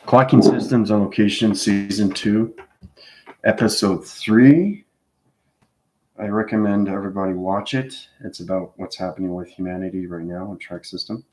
Clocking Systems on Location, Season 2, Episode 3. I recommend everybody watch it. It's about what's happening with humanity right now on track system.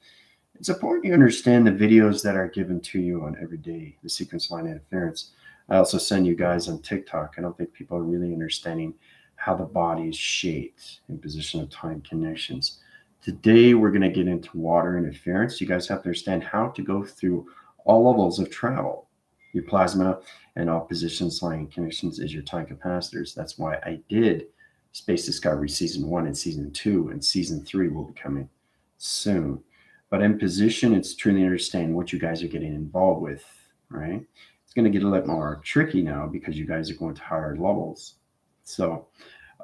It's important you understand the videos that are given to you on every day, the sequence line interference. I also send you guys on TikTok. I don't think people are really understanding how the body is shaped in position of time connections. Today, we're going to get into water interference. You guys have to understand how to go through all levels of travel. Your plasma and all positions, line connections is your time capacitors. That's why I did Space Discovery Season 1 and Season 2, and Season 3 will be coming soon. But in position, it's truly understanding what you guys are getting involved with, right? It's going to get a little more tricky now because you guys are going to higher levels. So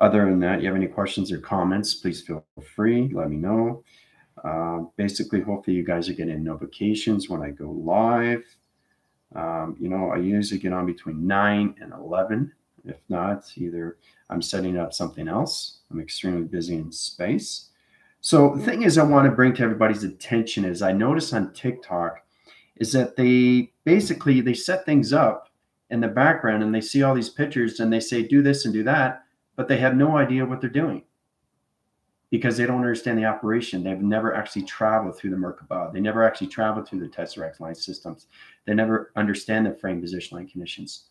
other than that, you have any questions or comments, please feel free. Let me know. Basically, hopefully you guys are getting notifications when I go live. I usually get on between 9 and 11. If not, either I'm setting up something else. I'm extremely busy in space. So the thing is I want to bring to everybody's attention is I notice on TikTok is that they set things up in the background and they see all these pictures and they say do this and do that, but they have no idea what they're doing because they don't understand the operation. They've never actually traveled through the Merkaba. They never actually traveled through the Tesseract line systems. They never understand the frame position line conditions.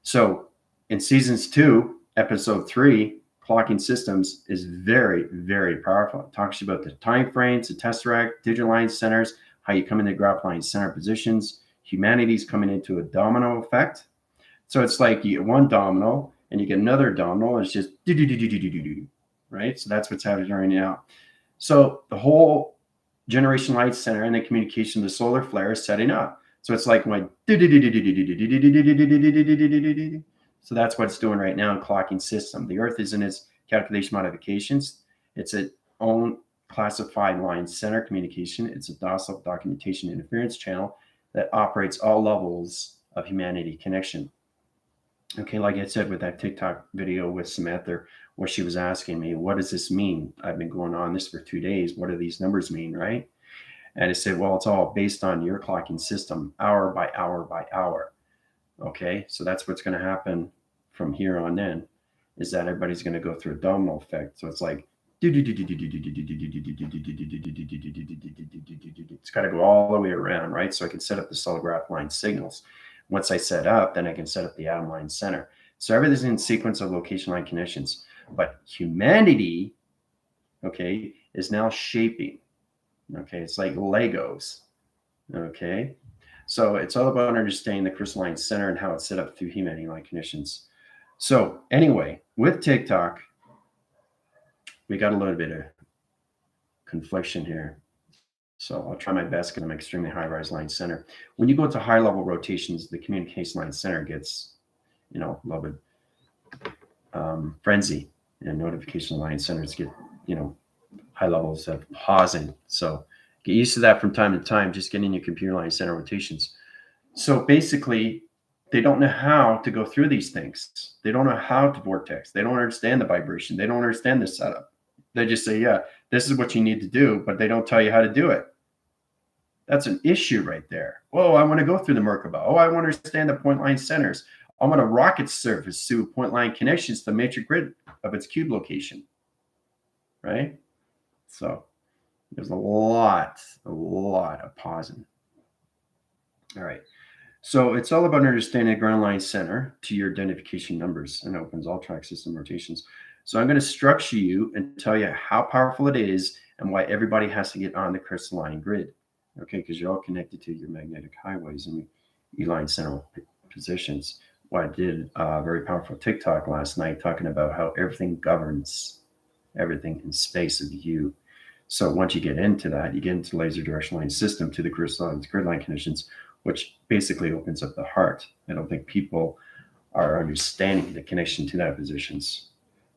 So in Seasons 2, Episode 3, Clocking Systems is very, very powerful. It talks about the time frames, the Tesseract, digital line centers, how you come into graph line center positions. Humanity's coming into a domino effect. So it's like you get one domino and you get another domino. And it's just right? So that's what's happening right now. So the whole generation light center and the communication, the solar flare is setting up. So it's like my so that's what it's doing right now in clocking system. The Earth is in its calculation modifications. It's its own classified line center communication. It's a docile documentation interference channel that operates all levels of humanity connection. Okay, like I said with that TikTok video with Samantha, where she was asking me, what does this mean? I've been going on this for 2 days. What do these numbers mean, right? And I said, well, it's all based on your clocking system, hour by hour by hour. Okay, so that's what's going to happen from here on in, is that everybody's going to go through a domino effect. So it's like, it's got to go all the way around, right? So I can set up the solid graph line signals. Once I set up, then I can set up the atom line center. So everything's in sequence of location line connections. But humanity, okay, is now shaping. Okay, it's like Legos. Okay, so it's all about understanding the crystalline center and how it's set up through humanity line conditions. So anyway, with TikTok, we got a little bit of confliction here. So I'll try my best because I'm extremely high rise line center. When you go to high level rotations, the communication line center gets, a little bit frenzy, and notification line centers get, high levels of pausing. So get used to that from time to time, just getting your computer line center rotations. So basically, they don't know how to go through these things. They don't know how to vortex. They don't understand the vibration. They don't understand the setup. They just say, yeah, this is what you need to do, but they don't tell you how to do it. That's an issue right there. Oh, I want to go through the Merkaba. Oh, I want to understand the point line centers. I want a rocket surface through point line connections to the matrix grid of its cube location, right? So there's a lot of pausing. All right. So it's all about understanding the ground line center to your identification numbers and opens all track system rotations. So I'm going to structure you and tell you how powerful it is and why everybody has to get on the crystalline grid. Okay, because you're all connected to your magnetic highways and E-line center positions. Well, I did a very powerful TikTok last night talking about how everything governs everything in space of you. So once you get into that, you get into laser direction line system to the crystalline grid line conditions, which basically opens up the heart. I don't think people are understanding the connection to that positions.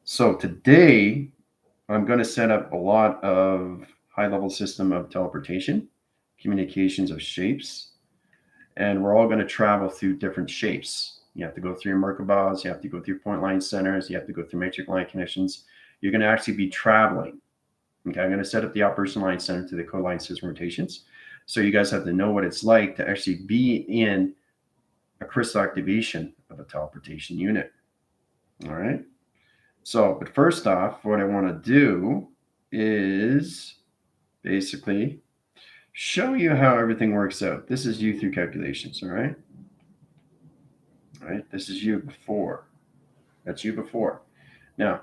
So today, I'm going to set up a lot of high-level system of teleportation, communications of shapes, and we're all going to travel through different shapes. You have to go through your Merkabas, you have to go through point line centers, you have to go through matrix line connections. You're going to actually be traveling. Okay, I'm going to set up the operation line center to the code line system rotations. So you guys have to know what it's like to actually be in a crystal activation of a teleportation unit. All right. So, but first off, what I want to do is basically show you how everything works out. This is you through calculations. All right. All right. This is you before. That's you before. Now,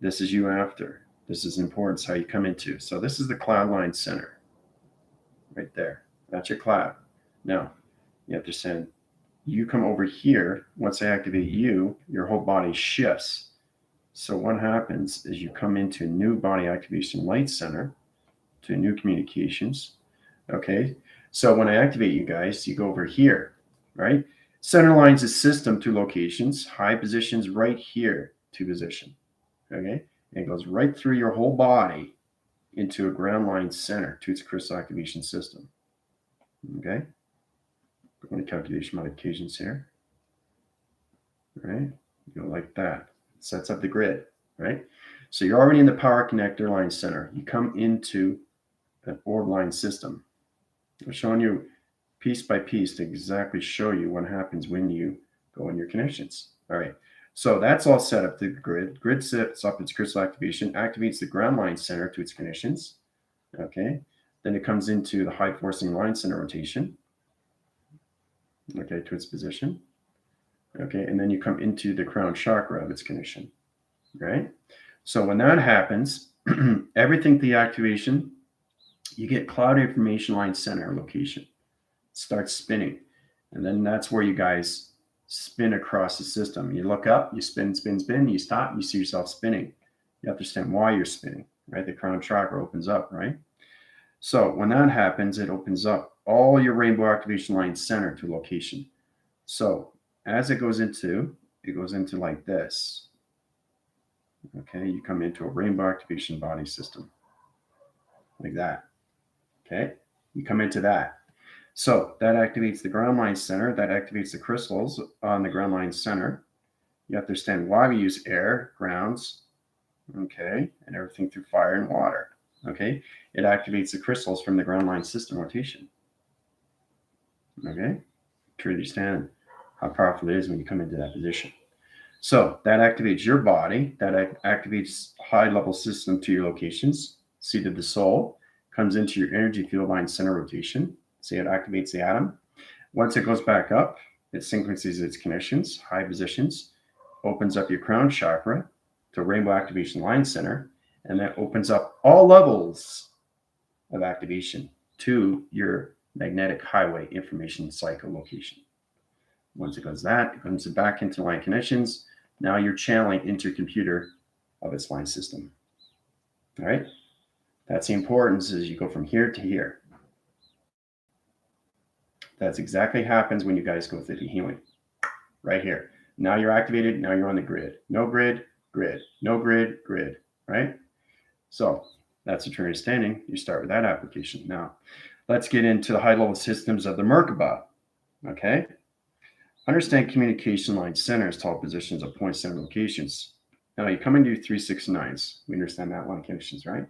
this is you after. This is important. It's how you come into. So this is the cloud line center right there. That's your cloud. Now, you have to send, you come over here. Once I activate you, your whole body shifts. So what happens is you come into a new body activation light center to new communications. Okay. So when I activate you guys, you go over here, right? Center lines the system to locations, high positions right here to position. Okay. And it goes right through your whole body into a ground line center to its crystal activation system. Okay. Go into calculation modifications here. Right. Go like that. It sets up the grid. Right. So you're already in the power connector line center. You come into an orb line system. I'm showing you piece by piece to exactly show you what happens when you go in your connections. All right. So that's all set up to the grid. Grid sets up its crystal activation, activates the ground line center to its connections. Okay. Then it comes into the high forcing line center rotation. Okay, to its position. Okay, and then you come into the crown chakra of its connection. Right. So when that happens, everything the activation, you get cloud information line center location. It starts spinning. And then that's where you guys spin across the system. You look up, you spin, spin, spin, you stop, you see yourself spinning. You understand why you're spinning, right? The crown chakra opens up, right? So when that happens, it opens up all your rainbow activation line center to location. So as it goes into like this. Okay, you come into a rainbow activation body system like that. Okay, you come into that. So that activates the ground line center, that activates the crystals on the ground line center. You understand why we use air, grounds, okay, and everything through fire and water. Okay, it activates the crystals from the ground line system rotation. Okay, to understand how powerful it is when you come into that position. So that activates your body, that activates high level system to your locations, seat of the soul, comes into your energy field line center rotation. See, it activates the atom. Once it goes back up, it synchronizes its connections, high positions, opens up your crown chakra to rainbow activation line center, and that opens up all levels of activation to your magnetic highway information cycle location. Once it goes that, it comes back into line connections. Now you're channeling into your computer of its line system. All right. That's the importance as you go from here to here. That's exactly happens when you guys go through the healing. Right here. Now you're activated. Now you're on the grid. No grid, grid. No grid, grid. Right? So that's what you're understanding. You start with that application. Now, let's get into the high-level systems of the Merkaba. Okay? Understand communication line centers, tall positions of point center locations. Now, you come into your 369s. We understand that line connections, right?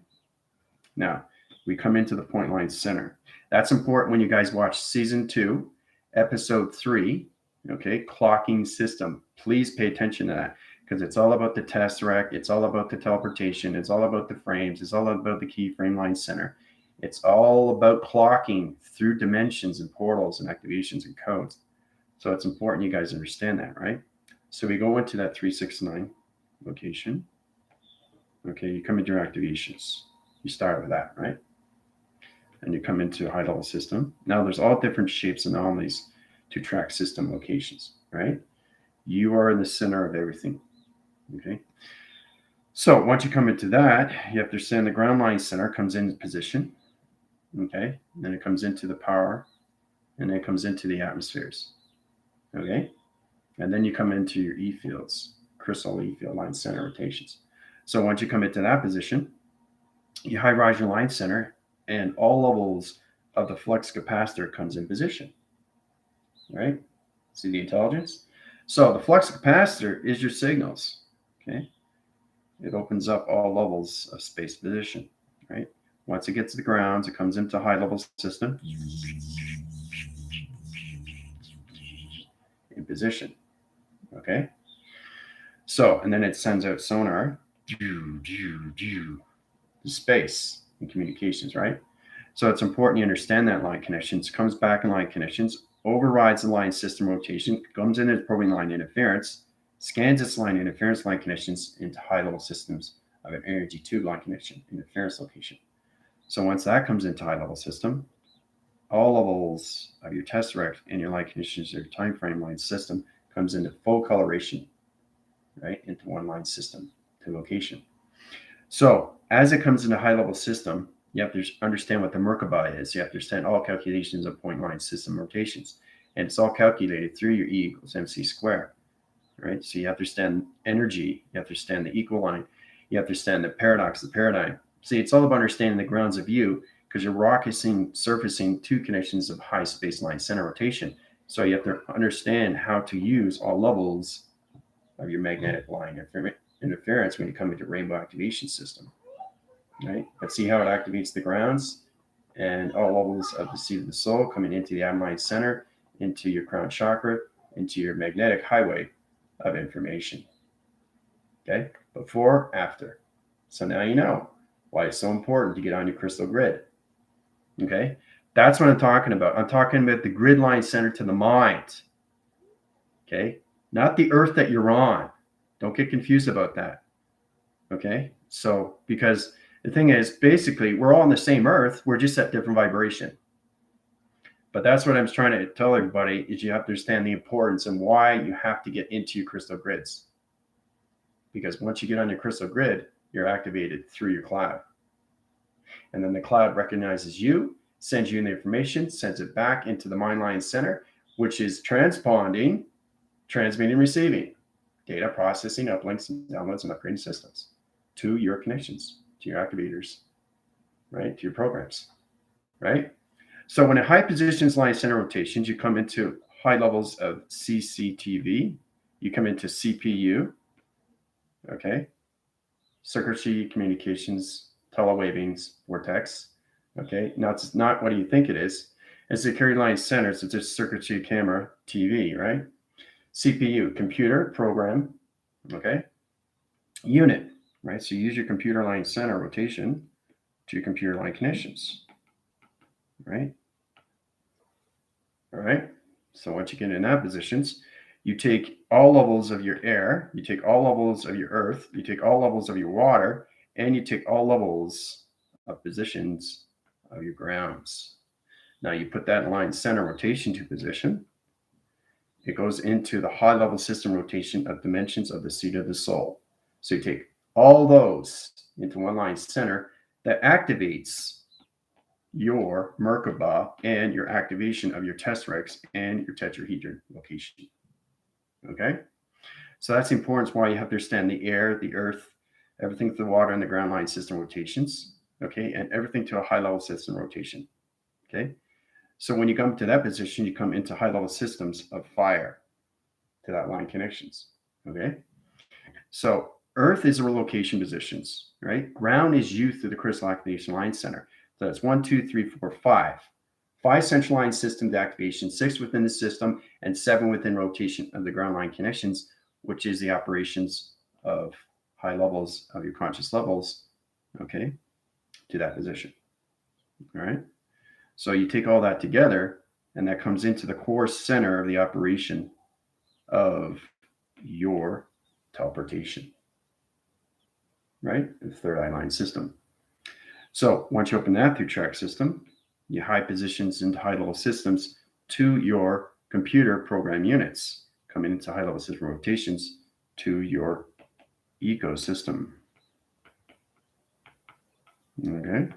Now, we come into the point line center. That's important when you guys watch season 2, episode 3, okay, clocking system. Please pay attention to that because it's all about the tesseract. It's all about the teleportation. It's all about the frames. It's all about the key frame line center. It's all about clocking through dimensions and portals and activations and codes. So it's important you guys understand that, right? So we go into that 369 location. Okay, you come into your activations. You start with that, right? And you come into a high level system. Now there's all different shapes and anomalies to track system locations, right? You are in the center of everything, okay? So once you come into that, you have to understand the ground line center comes in position, okay? And then it comes into the power, and then it comes into the atmospheres, okay? And then you come into your E fields, crystal E field line center rotations. So once you come into that position, you high rise your line center, and all levels of the flux capacitor comes in position, right? See the intelligence? So the flux capacitor is your signals, okay? It opens up all levels of space position, right? Once it gets to the grounds, it comes into high level system in position, okay? So, and then it sends out sonar to space and communications, right? So it's important you understand that line connections, comes back in line connections, overrides the line system rotation, comes in as probing line interference, scans its line interference line connections into high level systems of an energy tube line connection interference location. So once that comes into high level system, all levels of your test direct and your line conditions, your time frame line system comes into full coloration, right, into one line system to location. So as it comes into high level system, you have to understand what the Merkaba is. You have to understand all calculations of point line system rotations. And it's all calculated through your E equals MC squared, right? So you have to understand energy. You have to understand the equal line. You have to understand the paradox, the paradigm. See, it's all about understanding the grounds of you because your rock is surfacing two connections of high space line center rotation. So you have to understand how to use all levels of your magnetic line interference when you come into rainbow activation system, right? But see how it activates the grounds and all levels of the seat of the soul coming into the Adamite center, into your crown chakra, into your magnetic highway of information. Okay, before, after. So now you know why it's so important to get on your crystal grid. Okay, that's what I'm talking about. I'm talking about the grid line center to the mind. Okay, not the earth that you're on. Don't get confused about that. Okay, so because the thing is, basically, we're all on the same earth. We're just at different vibration. But that's what I'm trying to tell everybody is you have to understand the importance and why you have to get into your crystal grids. Because once you get on your crystal grid, you're activated through your cloud. And then the cloud recognizes you, sends you the information, sends it back into the mind line center, which is transponding, transmitting, receiving, data processing, uplinks, and downloads, and upgrading systems to your connections, to your activators, right? To your programs, right? So when a high positions line center rotations, you come into high levels of CCTV, you come into CPU, okay? Circuitry, communications, telewavings, vortex, okay? Now it's not what do you think it is. It's the carry line center, so it's just circuitry, camera, TV, right? CPU, computer, program, okay? Unit, right? So you use your computer line center rotation to your computer line connections, right? All right. So once you get in that positions, you take all levels of your air, you take all levels of your earth, you take all levels of your water, and you take all levels of positions of your grounds. Now you put that in line center rotation to position. It goes into the high level system rotation of dimensions of the seat of the soul. So you take all those into one line center that activates your Merkaba and your activation of your tesseract and your tetrahedron location. Okay? So that's the importance why you have to understand the air, the earth, everything to the water and the ground line system rotations. Okay? And everything to a high level system rotation. Okay? So when you come to that position, you come into high level systems of fire to that line connections. Okay? So earth is the location positions, right? Ground is you through the crystal activation line center. So that's 1, 2, 3, 4, 5. 5 central line systems activation, 6 within the system, and 7 within rotation of the ground line connections, which is the operations of high levels of your conscious levels, okay, to that position. All right. So you take all that together, and that comes into the core center of the operation of your teleportation, right? The third eye line system. So once you open that through track system, you high positions into high level systems to your computer program units, coming into high level system rotations to your ecosystem. Okay.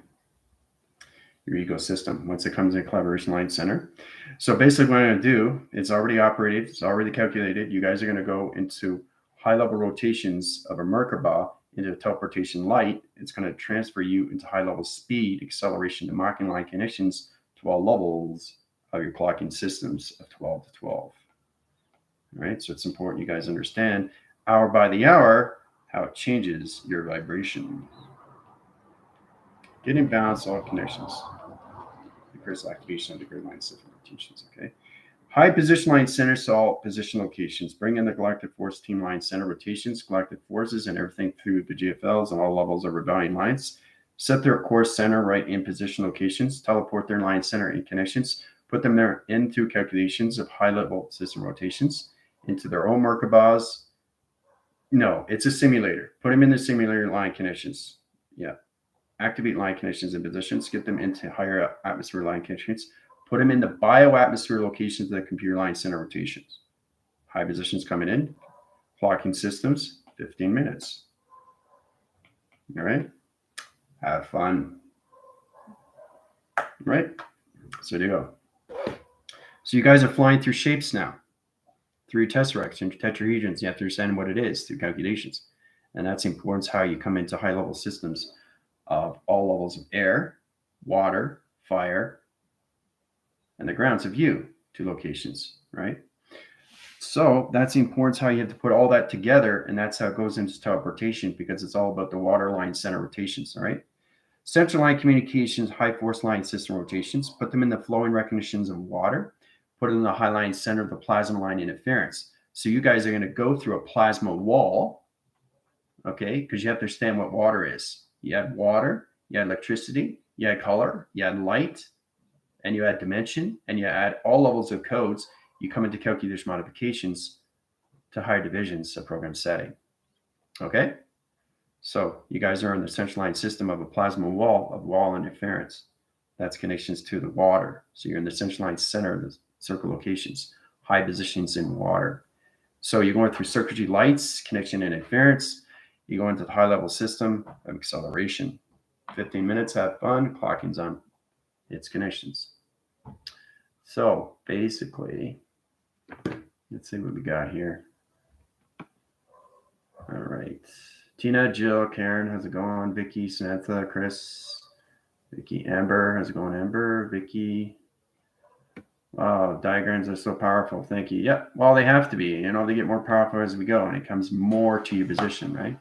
Your ecosystem, once it comes in collaboration line center. So basically what I'm going to do, it's already operated, it's already calculated. You guys are going to go into high level rotations of a Merkaba into a teleportation light. It's going to transfer you into high level speed, acceleration to mocking line connections to all levels of your clocking systems of 12 to 12. All right, so it's important you guys understand hour by the hour how it changes your vibration. Get in balance all connections. The crystal activation of the grid line system rotations. Okay. High position line centers to all position locations. Bring in the galactic force team line center rotations, galactic forces, and everything through the GFLs and all levels of rebellion lines. Set their course center right in position locations. Teleport their line center in connections. Put them there into calculations of high level system rotations into their own Merkabahs. No, it's a simulator. Put them in the simulator line connections. Yeah. Activate line connections and positions. Get them into higher atmosphere line connections. Put them in the bioatmosphere locations of the computer line center rotations. High positions coming in. Clocking systems, 15 minutes. All right. Have fun. Right. So there you go. So you guys are flying through shapes now, through tesseracts and tetrahedrons. You have to understand what it is through calculations. And that's important how you come into high level systems of all levels of air, water, fire, and the grounds of you to locations, right? So that's the importance how you have to put all that together, and that's how it goes into teleportation because it's all about the water line center rotations, all right? Central line communications, high force line system rotations, put them in the flowing recognitions of water, put it in the high line center of the plasma line interference. So you guys are going to go through a plasma wall, okay? Because you have to understand what water is. You had water, you had electricity, you had color, you had light, and you add dimension, and you add all levels of codes, you come into calculation modifications to higher divisions of program setting. Okay? So you guys are in the central line system of a plasma wall of wall interference. That's connections to the water. So you're in the central line center of the circle locations, high positions in water. So you're going through circuitry lights, connection and interference. You go into the high level system of acceleration. 15 minutes, have fun, clocking's on. It's connections. So basically, let's see what we got here. All right. Tina, Jill, Karen, how's it going? Vicky, Samantha, Chris, Vicky, Amber, how's it going? Amber, Vicky. Wow, diagrams are so powerful. Thank you. Yeah, well, they have to be. You know, they get more powerful as we go, and it comes more to your position, right?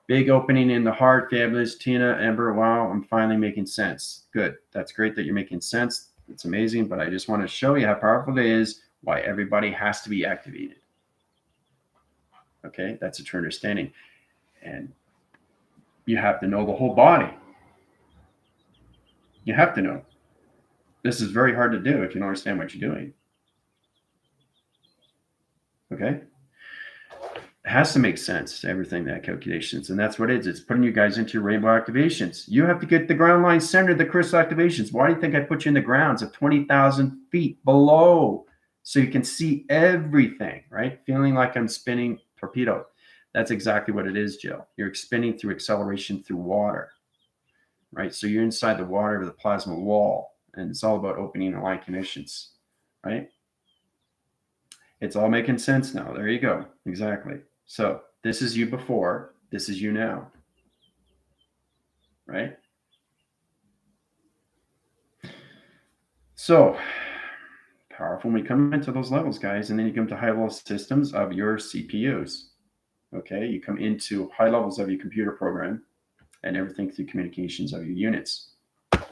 Big opening in the heart. Fabulous. Tina, Amber, wow, I'm finally making sense. Good. That's great that you're making sense. It's amazing, but I just want to show you how powerful it is, why everybody has to be activated. Okay, that's a true understanding. And you have to know the whole body. You have to know. This is very hard to do if you don't understand what you're doing. Okay? It has to make sense, everything, that calculations. And that's what it is. It's putting you guys into your rainbow activations. You have to get the ground line center, the crystal activations. Why do you think I put you in the grounds of 20,000 feet below? So you can see everything, right? Feeling like I'm spinning torpedo. That's exactly what it is, Jill. You're spinning through acceleration through water, right? So you're inside the water of the plasma wall, and it's all about opening the line connections, right? It's all making sense now. There you go. Exactly. So this is you before, this is you now, right? So powerful when we come into those levels, guys, and then you come to high level systems of your CPUs. Okay, you come into high levels of your computer program and everything through communications of your units.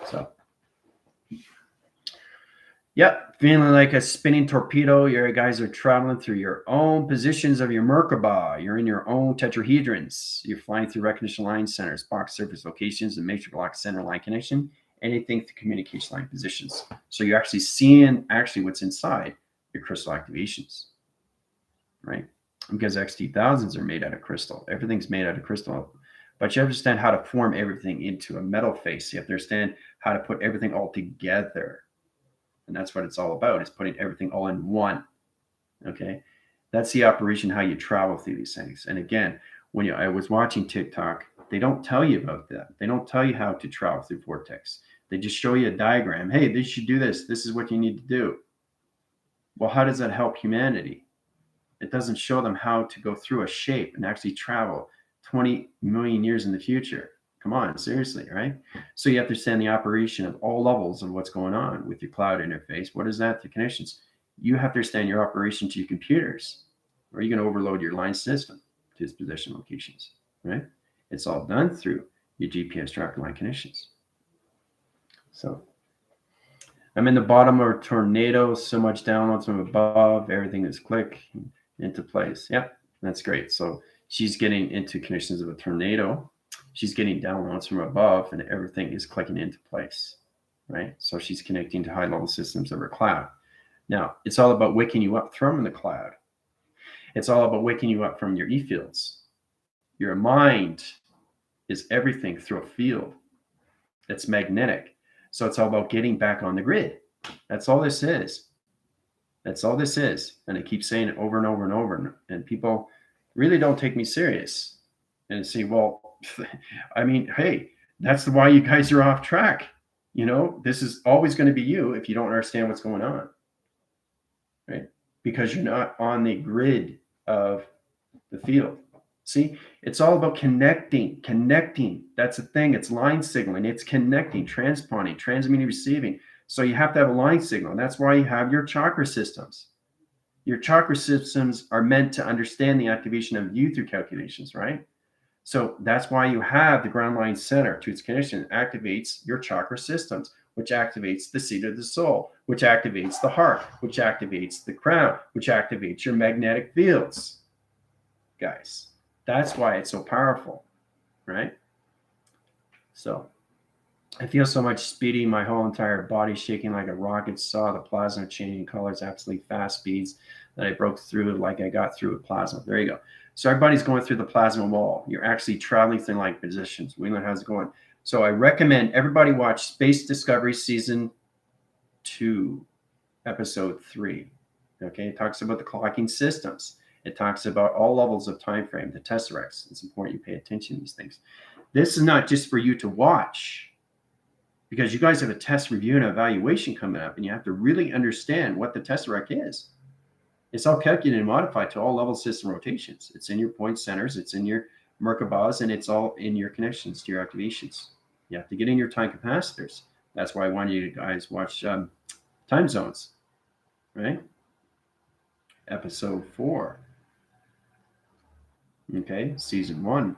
So, yep, feeling like a spinning torpedo. Your guys are traveling through your own positions of your Merkabah. You're in your own tetrahedrons. You're flying through recognition line centers, box surface locations, and matrix block center line connection, anything through communication line positions. So you're actually seeing what's inside your crystal activations, right? Because XT1000s are made out of crystal. Everything's made out of crystal. But you understand how to form everything into a metal face. You have to understand how to put everything all together. And that's what it's all about, is putting everything all in one. Okay? That's the operation, how you travel through these things. And again, when I was watching TikTok, they don't tell you about that. They don't tell you how to travel through vortex. They just show you a diagram. Hey, they should do this. This is what you need to do. Well, how does that help humanity? It doesn't show them how to go through a shape and actually travel 20 million years in the future. Come on, seriously, right? So you have to understand the operation of all levels of what's going on with your cloud interface. What is that? The connections. You have to understand your operation to your computers, or you're going to overload your line system to its position locations, right? It's all done through your GPS tracker line connections. So I'm in the bottom of a tornado, so much downloads from above, everything is click into place. Yep, that's great. So she's getting into connections of a tornado. She's getting downloads from above, and everything is clicking into place, right? So she's connecting to high-level systems of her cloud. Now, it's all about waking you up from the cloud. It's all about waking you up from your e-fields. Your mind is everything through a field. It's magnetic. So it's all about getting back on the grid. That's all this is. That's all this is. And I keep saying it over and over and over. And people really don't take me serious and say, well, I mean, hey, that's why you guys are off track. You know, this is always going to be you if you don't understand what's going on, right? Because you're not on the grid of the field. See, it's all about connecting. That's the thing. It's line signaling. It's connecting, transponding, transmitting, receiving. So you have to have a line signal. And that's why you have your chakra systems. Your chakra systems are meant to understand the activation of you through calculations, right? So that's why you have the ground line center to its connection. It activates your chakra systems, which activates the seat of the soul, which activates the heart, which activates the crown, which activates your magnetic fields. Guys, that's why it's so powerful, right? So I feel so much speedy, my whole entire body shaking like a rocket, saw the plasma changing colors, absolutely fast speeds that I broke through like I got through with plasma. There you go. So everybody's going through the plasma wall. You're actually traveling through like positions. We know how's it going. So I recommend everybody watch Space Discovery Season 2, Episode 3. Okay, it talks about the clocking systems. It talks about all levels of time frame, the tesseracts. It's important you pay attention to these things. This is not just for you to watch, because you guys have a test review and evaluation coming up, and you have to really understand what the tesseract is. It's all calculated and modified to all level system rotations. It's in your point centers, it's in your Merkabahs, and it's all in your connections to your activations. You have to get in your time capacitors. That's why I want you guys watch time zones, right? Episode 4. Okay, season 1.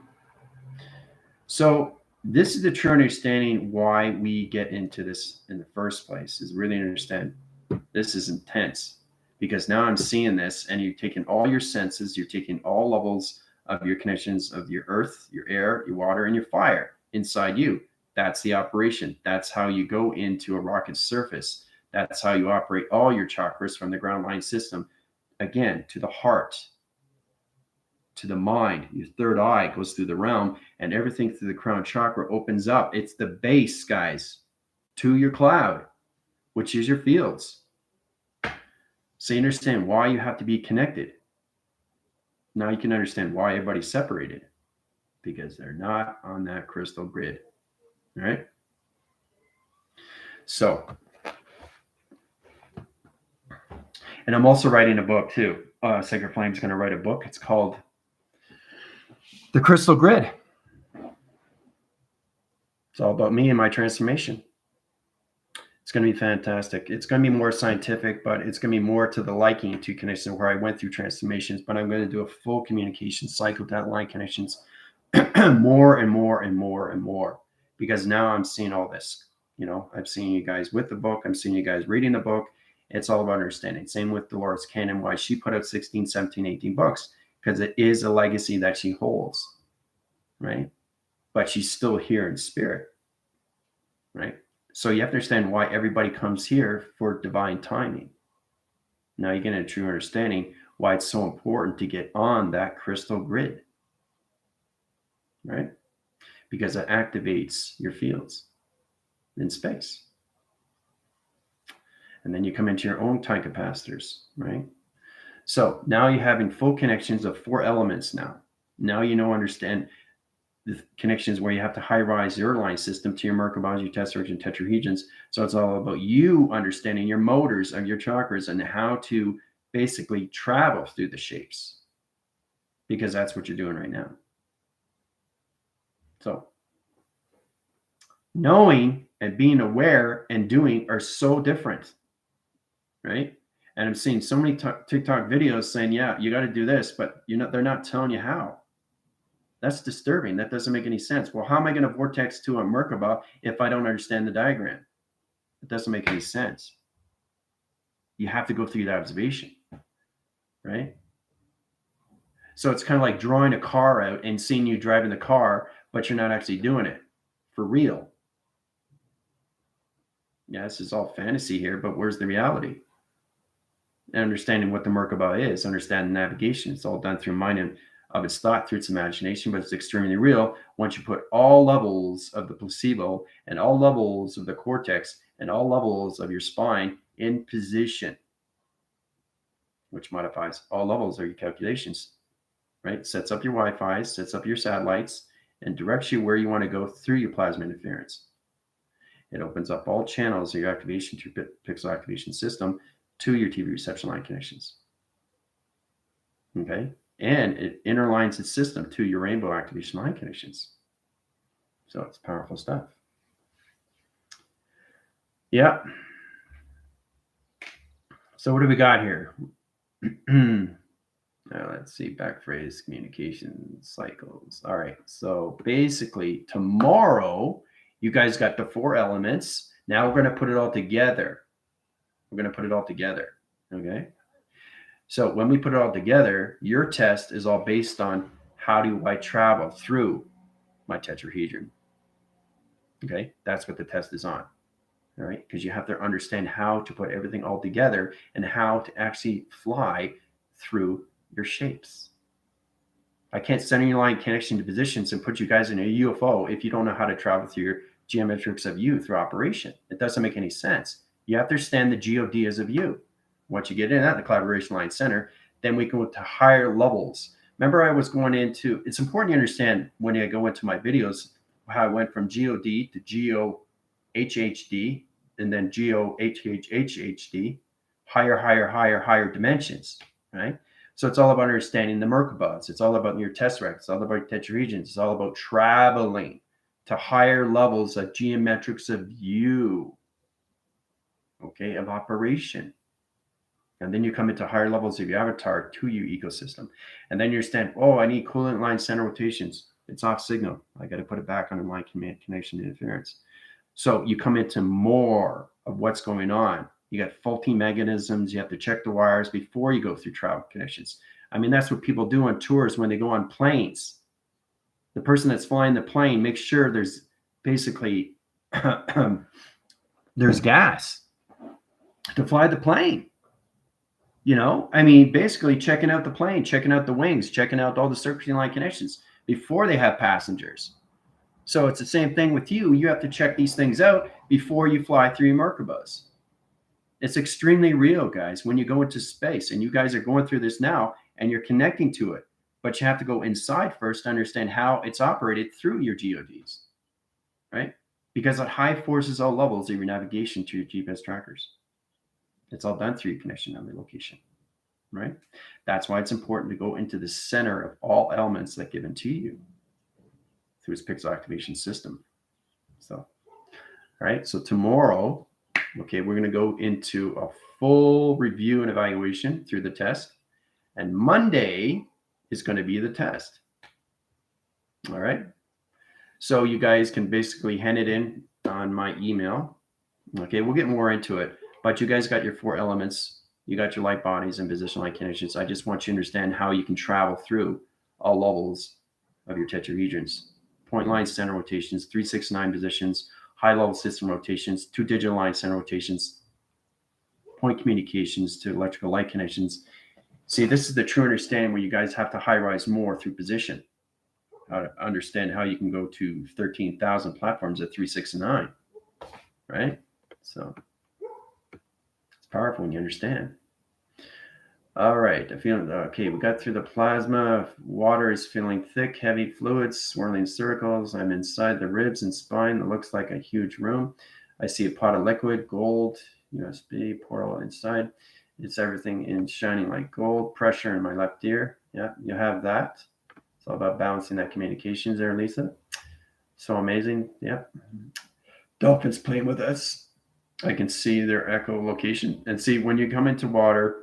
So this is the true understanding why we get into this in the first place, is really understand this is intense, because now I'm seeing this, and you're taking all your senses, you're taking all levels of your connections of your earth, your air, your water, and your fire inside you. That's the operation. That's how you go into a rocket surface. That's how you operate all your chakras from the ground line system, again, to the heart, to the mind. Your third eye goes through the realm, and everything through the crown chakra opens up. It's the base, guys, to your cloud, which is your fields. So you understand why you have to be connected. Now you can understand why everybody's separated, because they're not on that crystal grid. All right. So, and I'm also writing a book too. Sacred Flame's going to write a book. It's called The Crystal Grid. It's all about me and my transformation. It's going to be fantastic. It's going to be more scientific, but it's going to be more to the liking to connection where I went through transformations, but I'm going to do a full communication cycle, that line connections more and more and more and more, because now I'm seeing all this. You know, I'm seeing you guys with the book. I'm seeing you guys reading the book. It's all about understanding. Same with Dolores Cannon, why she put out 16, 17, 18 books, because it is a legacy that she holds, right? But she's still here in spirit, right? So you have to understand why everybody comes here for divine timing. Now you get a true understanding why it's so important to get on that crystal grid, right? Because it activates your fields in space. And then you come into your own time capacitors, right? So now you're having full connections of 4 elements now. Now you know, understand the connections where you have to high-rise your line system to your Merkabahs, your tesseracts, and tetrahedrons. So it's all about you understanding your motors of your chakras and how to basically travel through the shapes, because that's what you're doing right now. So knowing and being aware and doing are so different, right? And I'm seeing so many TikTok videos saying, yeah, you got to do this, but they're not telling you how. That's disturbing. That doesn't make any sense. Well, how am I going to vortex to a Merkaba if I don't understand the diagram? It doesn't make any sense. You have to go through the observation, right? So it's kind of like drawing a car out and seeing you driving the car, but you're not actually doing it for real. Yeah, this is all fantasy here, but where's the reality? And understanding what the Merkaba is, understanding navigation. It's all done through mind and of its thought, through its imagination, but it's extremely real once you put all levels of the placebo and all levels of the cortex and all levels of your spine in position, which modifies all levels of your calculations, right? Sets up your Wi-Fi, sets up your satellites, and directs you where you want to go through your plasma interference. It opens up all channels of your activation through pixel activation system to your TV reception line connections. Okay. And it interlines its system to your rainbow activation line connections. So it's powerful stuff. Yeah. So what do we got here? Let's see, back phrase, communication cycles. All right. So basically tomorrow, you guys got the 4 elements. Now we're going to put it all together. Okay. So when we put it all together, your test is all based on how do I travel through my tetrahedron. Okay. That's what the test is on. All right. Because you have to understand how to put everything all together and how to actually fly through your shapes. I can't send you line connection to positions and put you guys in a UFO if you don't know how to travel through your geometrics of U through operation. It doesn't make any sense. You have to understand the GOD as of U. Once you get in at the collaboration line center, then we go to higher levels. Remember, I was going into, it's important to understand when I go into my videos, how I went from GOD to GOHHD and then GOHHHD, higher dimensions, right? So it's all about understanding the Merkabas. It's all about your tesseract. It's all about tetrahedrons. It's all about traveling to higher levels of geometrics of U, okay, of operation. And then you come into higher levels of your avatar to your ecosystem. And then you understand, oh, I need coolant line center rotations. It's off signal. I got to put it back under line connection interference. So you come into more of what's going on. You got faulty mechanisms. You have to check the wires before you go through travel connections. I mean, that's what people do on tours when they go on planes. The person that's flying the plane makes sure there's basically there's gas to fly the plane. You know, I mean, basically checking out the plane, checking out the wings, checking out all the circuitry line connections before they have passengers. So it's the same thing with you. You have to check these things out before you fly through your Merkabas. It's extremely real, guys, when you go into space, and you guys are going through this now and you're connecting to it, but you have to go inside first to understand how it's operated through your GODs, right? Because it high forces all levels of your navigation to your GPS trackers. It's all done through your connection and relocation, right? That's why it's important to go into the center of all elements that given to you through its pixel activation system. So, all right. So tomorrow, okay, we're going to go into a full review and evaluation through the test. And Monday is going to be the test. All right. So you guys can basically hand it in on my email. Okay, we'll get more into it. But you guys got your 4 elements. You got your light bodies and position light connections. I just want you to understand how you can travel through all levels of your tetrahedrons. Point line center rotations, 3, 6, 9 positions, high level system rotations, 2 digital line center rotations, point communications to electrical light connections. See, this is the true understanding where you guys have to high rise more through position. How to understand how you can go to 13,000 platforms at 3, 6, and 9, right? So it's powerful when you understand. All right, I feel okay. We got through the plasma. Water is feeling thick, heavy fluids, swirling circles. I'm inside the ribs and spine that looks like a huge room. I see a pot of liquid, gold, USB, portal inside. It's everything in shining like gold. Pressure in my left ear. Yeah, you have that. It's all about balancing that communications there, Lisa. So amazing. Yeah. Dolphins playing with us. I can see their echolocation. And see, when you come into water,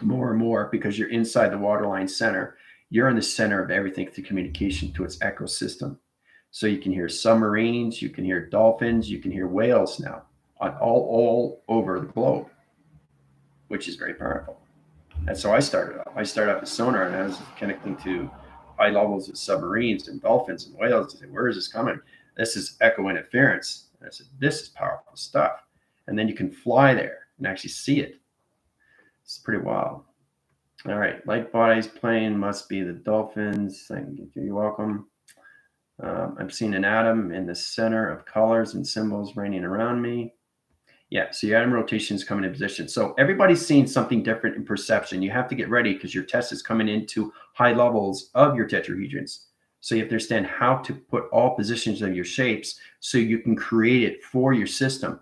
more and more, because you're inside the waterline center, You're in the center of everything through communication to its ecosystem. So you can hear submarines, you can hear dolphins, you can hear whales now on all over the globe, which is very powerful. That's how I started off. I started off with sonar and I was connecting to high levels of submarines and dolphins and whales. I said, where is this coming? This is echo interference. And I said, this is powerful stuff. And then you can fly there and actually see it. It's pretty wild. All right, light bodies playing must be the dolphins. Thank you. You're welcome. I'm seeing an atom in the center of colors and symbols raining around me. Yeah, so your atom rotation is coming in position. So everybody's seeing something different in perception. You have to get ready because your test is coming into high levels of your tetrahedrons. So you have to understand how to put all positions of your shapes so you can create it for your system.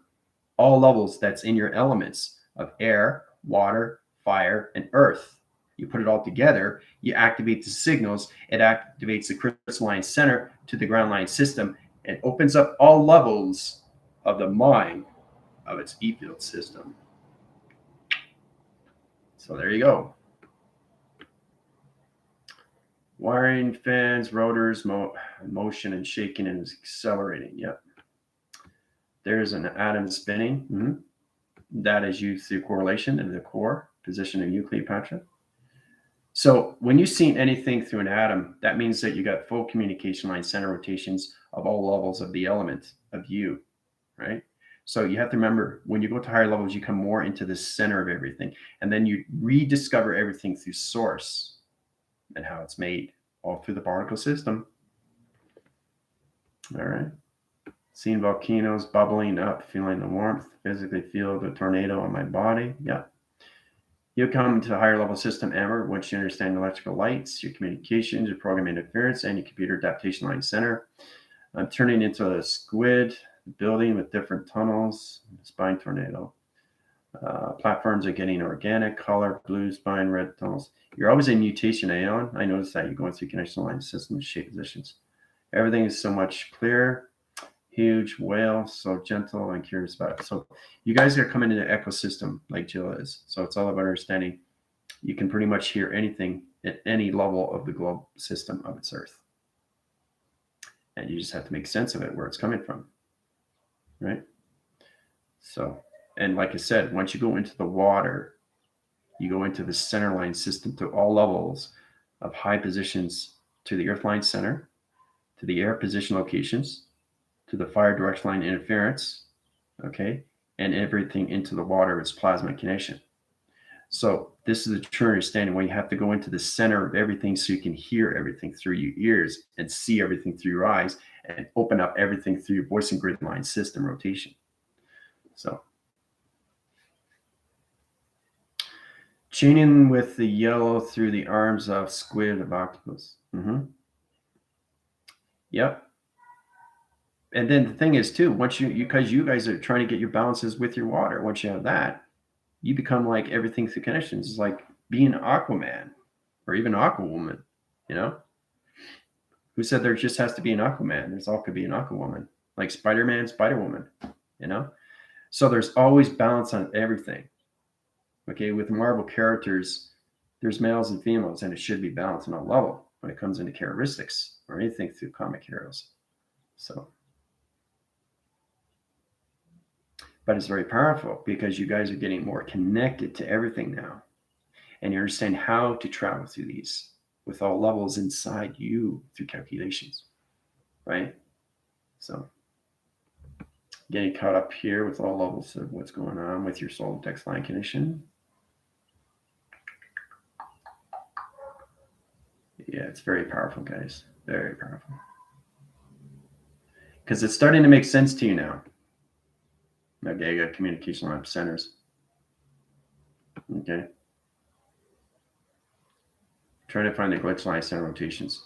All levels that's in your elements of air, water, fire, and earth. You put it all together, you activate the signals, it activates the crystalline center to the ground line system, and opens up all levels of the mind of its E-field system. So there you go. Wiring, fans, rotors, motion and shaking and accelerating. Yep. There's an atom spinning. That is used through correlation in the core position of Euclid-Patra. So when you've seen anything through an atom, that means that you got full communication line center rotations of all levels of the element of you, right? So you have to remember, when you go to higher levels, you come more into the center of everything. And then you rediscover everything through source and how it's made, all through the particle system. All right. Seeing volcanoes bubbling up, feeling the warmth, physically feel the tornado on my body. Yeah. You come to the higher level system, Amber, once you understand electrical lights, your communications, your program interference, and your computer adaptation line center. I'm turning into a squid building with different tunnels, spine tornado. Platforms are getting organic, color, blue spine, red tunnels. You're always in mutation aeon. I noticed that you're going through connection line systems, shape positions. Everything is so much clearer. Huge whale, so gentle and curious about it. So you guys are coming into the ecosystem like Jill is. So it's all about understanding. You can pretty much hear anything at any level of the globe system of its Earth. And you just have to make sense of it, where it's coming from, right? So, and like I said, once you go into the water, you go into the center line system to all levels of high positions to the Earth line center, to the air position locations, to the fire direction line interference, okay, and everything into the water is plasma connection. So this is a true understanding where you have to go into the center of everything so you can hear everything through your ears and see everything through your eyes and open up everything through your voice and grid line system rotation. So chaining with the yellow through the arms of squid of octopus. Yep. And then the thing is too, once because you guys are trying to get your balances with your water, once you have that, you become like everything through connections. It's like being Aquaman or even Aquawoman, you know? Who said there just has to be an Aquaman? There's all could be an Aquawoman, like Spider-Man, Spider-Woman, you know? So there's always balance on everything. Okay, with Marvel characters, there's males and females, and it should be balanced on a level when it comes into characteristics or anything through comic heroes. So, but it's very powerful because you guys are getting more connected to everything now. And you understand how to travel through these with all levels inside you through calculations, right? So getting caught up here with all levels of what's going on with your soul text line connection. Yeah, it's very powerful, guys. Very powerful. Because it's starting to make sense to you now. Okay, I got communication line centers. Okay. Trying to find the glitch line center rotations,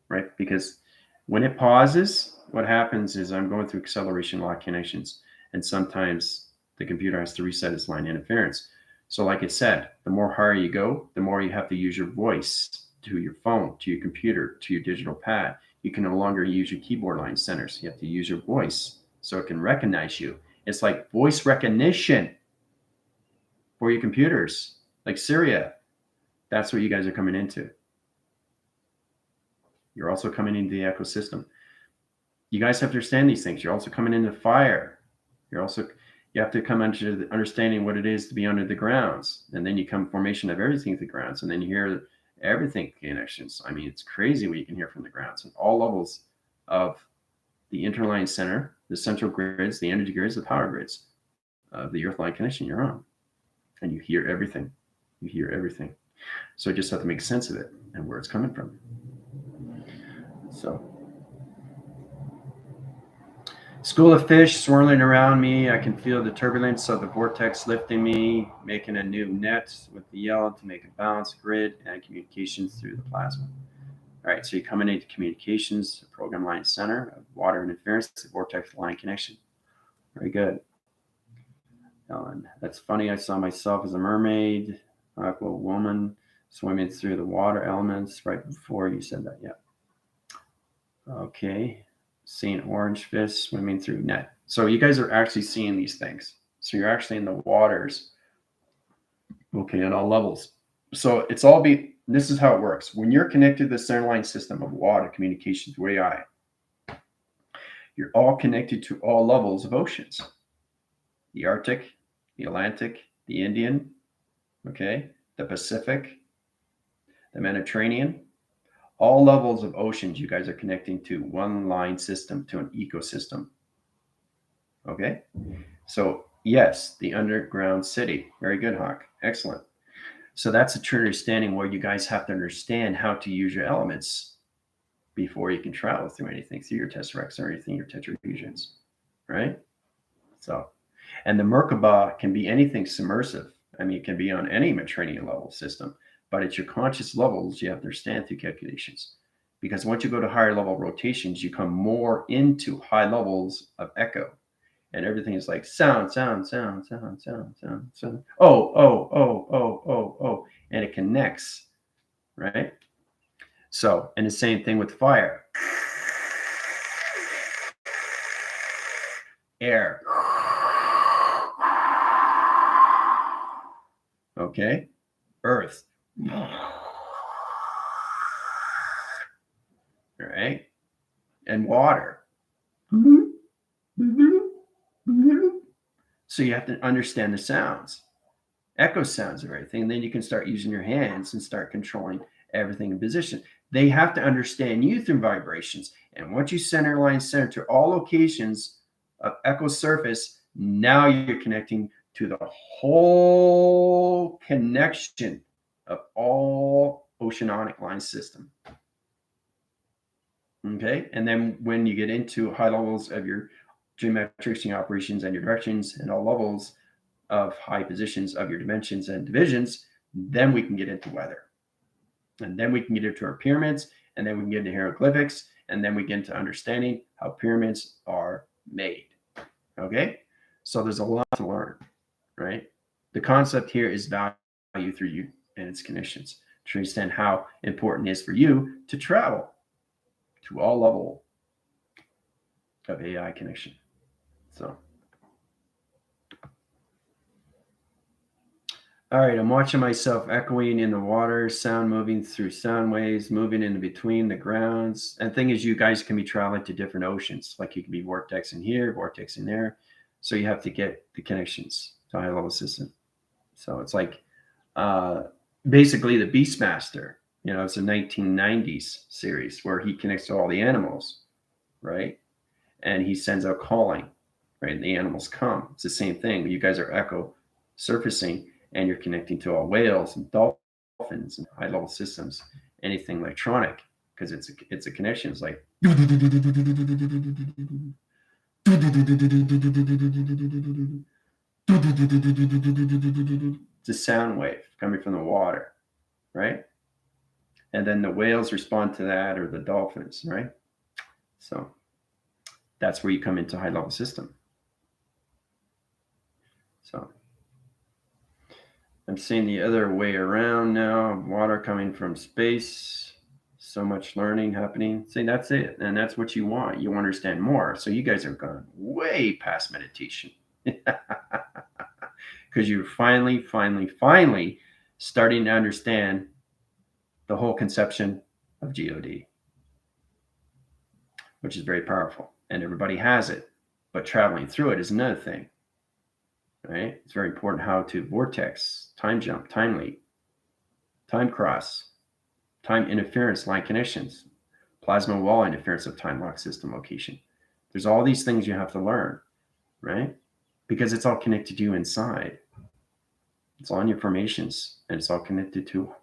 right? Because when it pauses, what happens is I'm going through acceleration lock connections, and sometimes the computer has to reset its line interference. So like I said, the more higher you go, the more you have to use your voice to your phone, to your computer, to your digital pad. You can no longer use your keyboard line centers. You have to use your voice so it can recognize you. It's like voice recognition for your computers, like Syria. That's what you guys are coming into. You're also coming into the ecosystem. You guys have to understand these things. You're also coming into fire. You have to come into the understanding what it is to be under the grounds. And then you come formation of everything at the grounds. And then you hear everything connections. I mean, it's crazy what you can hear from the grounds and all levels of the interline center, the central grids, the energy grids, the power grids of the earth line connection you're on. And you hear everything. You hear everything. So you just have to make sense of it and where it's coming from. So, school of fish swirling around me. I can feel the turbulence of the vortex lifting me, making a new net with the yellow to make a balanced grid and communications through the plasma. All right, so you're coming into communications, program line center of water interference, the vortex line connection. Very good. Ellen, that's funny. I saw myself as a mermaid, aqua woman, swimming through the water elements right before you said that. Yeah. Okay. Seeing orange fish swimming through net. So you guys are actually seeing these things. So you're actually in the waters. Okay, on all levels. So it's all this is how it works. When you're connected to the centerline system of water communication through AI, you're all connected to all levels of oceans. The Arctic, the Atlantic, the Indian, okay, the Pacific, the Mediterranean, all levels of oceans you guys are connecting to one line system, to an ecosystem. Okay, so yes, the underground city. Very good, Hawk. Excellent. So that's a true understanding where you guys have to understand how to use your elements before you can travel through anything, through your tesseracts or anything, your tetrahedrons, right? So, and the Merkaba can be anything submersive. I mean, it can be on any Mediterranean level system, but at your conscious levels, you have to understand through calculations. Because once you go to higher level rotations, you come more into high levels of echo. And everything is like sound, sound, sound, sound, sound, sound, sound. Oh, oh, oh, oh, oh, oh. And it connects, right? So, and the same thing with fire. Air. Okay. Earth. All right. And water. So you have to understand the sounds, echo sounds of everything. And then you can start using your hands and start controlling everything in position. They have to understand you through vibrations. And once you center to all locations of echo surface, now you're connecting to the whole connection of all oceanic line system. Okay. And then when you get into high levels of your geometric operations and your directions and all levels of high positions of your dimensions and divisions, then we can get into weather. And then we can get into our pyramids, and then we can get into hieroglyphics, and then we get into understanding how pyramids are made. Okay? So there's a lot to learn, right? The concept here is value through you and its connections to understand how important it is for you to travel to all level of AI connection. So, all right, I'm watching myself echoing in the water, sound moving through sound waves, moving in between the grounds. And the thing is, you guys can be traveling to different oceans. Like you can be vortex in here, vortex in there. So you have to get the connections to a high level system. So it's like basically the Beastmaster. You know, it's a 1990s series where he connects to all the animals, right? And he sends out calling, right? And the animals come. It's the same thing. You guys are echo surfacing, and you're connecting to all whales and dolphins and high level systems, anything electronic, because it's a connection. It's like it's a sound wave coming from the water, right? And then the whales respond to that, or the dolphins, right? So that's where you come into high level system. So I'm seeing the other way around now. Water coming from space. So much learning happening. See, that's it. And that's what you want. You understand more. So you guys are going way past meditation. Because you're finally starting to understand the whole conception of GOD. which is very powerful. And everybody has it. But traveling through it is another thing. Right? It's very important how to vortex, time jump, time leap, time cross, time interference, line connections, plasma wall interference of time lock system location. There's all these things you have to learn, right? Because it's all connected to you inside. It's all in your formations, and it's all connected to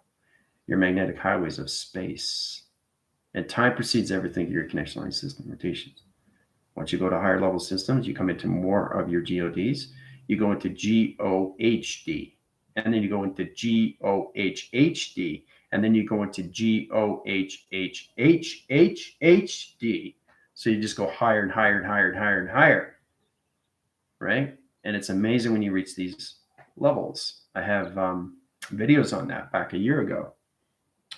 your magnetic highways of space. And time precedes everything to your connection line system rotations. Once you go to higher level systems, you come into more of your GODs. You go into GOHD, and then you go into GOHHD, and then you go into GOHHHHHD. So you just go higher and higher and higher and higher and higher, right? And it's amazing when you reach these levels. I have videos on that back a year ago,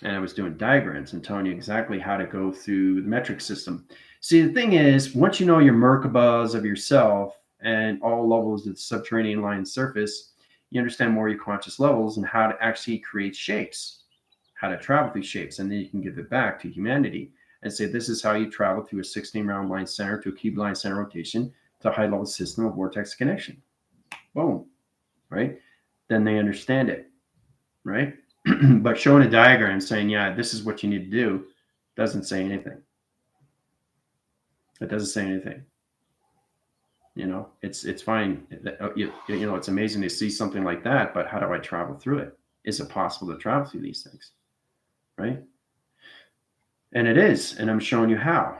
and I was doing diagrams and telling you exactly how to go through the metric system. See, the thing is, once you know your Merkabahs of yourself and all levels of the subterranean line surface, you understand more your conscious levels and how to actually create shapes, how to travel through shapes, and then you can give it back to humanity and say, this is how you travel through a 16-round line center to a cube line center rotation to a high-level system of vortex connection. Boom, right? Then they understand it, right? But showing a diagram saying, yeah, this is what you need to do, doesn't say anything. It doesn't say anything. You know, it's fine. You know, it's amazing to see something like that, but how do I travel through it? Is it possible to travel through these things, right? And it is, and I'm showing you how,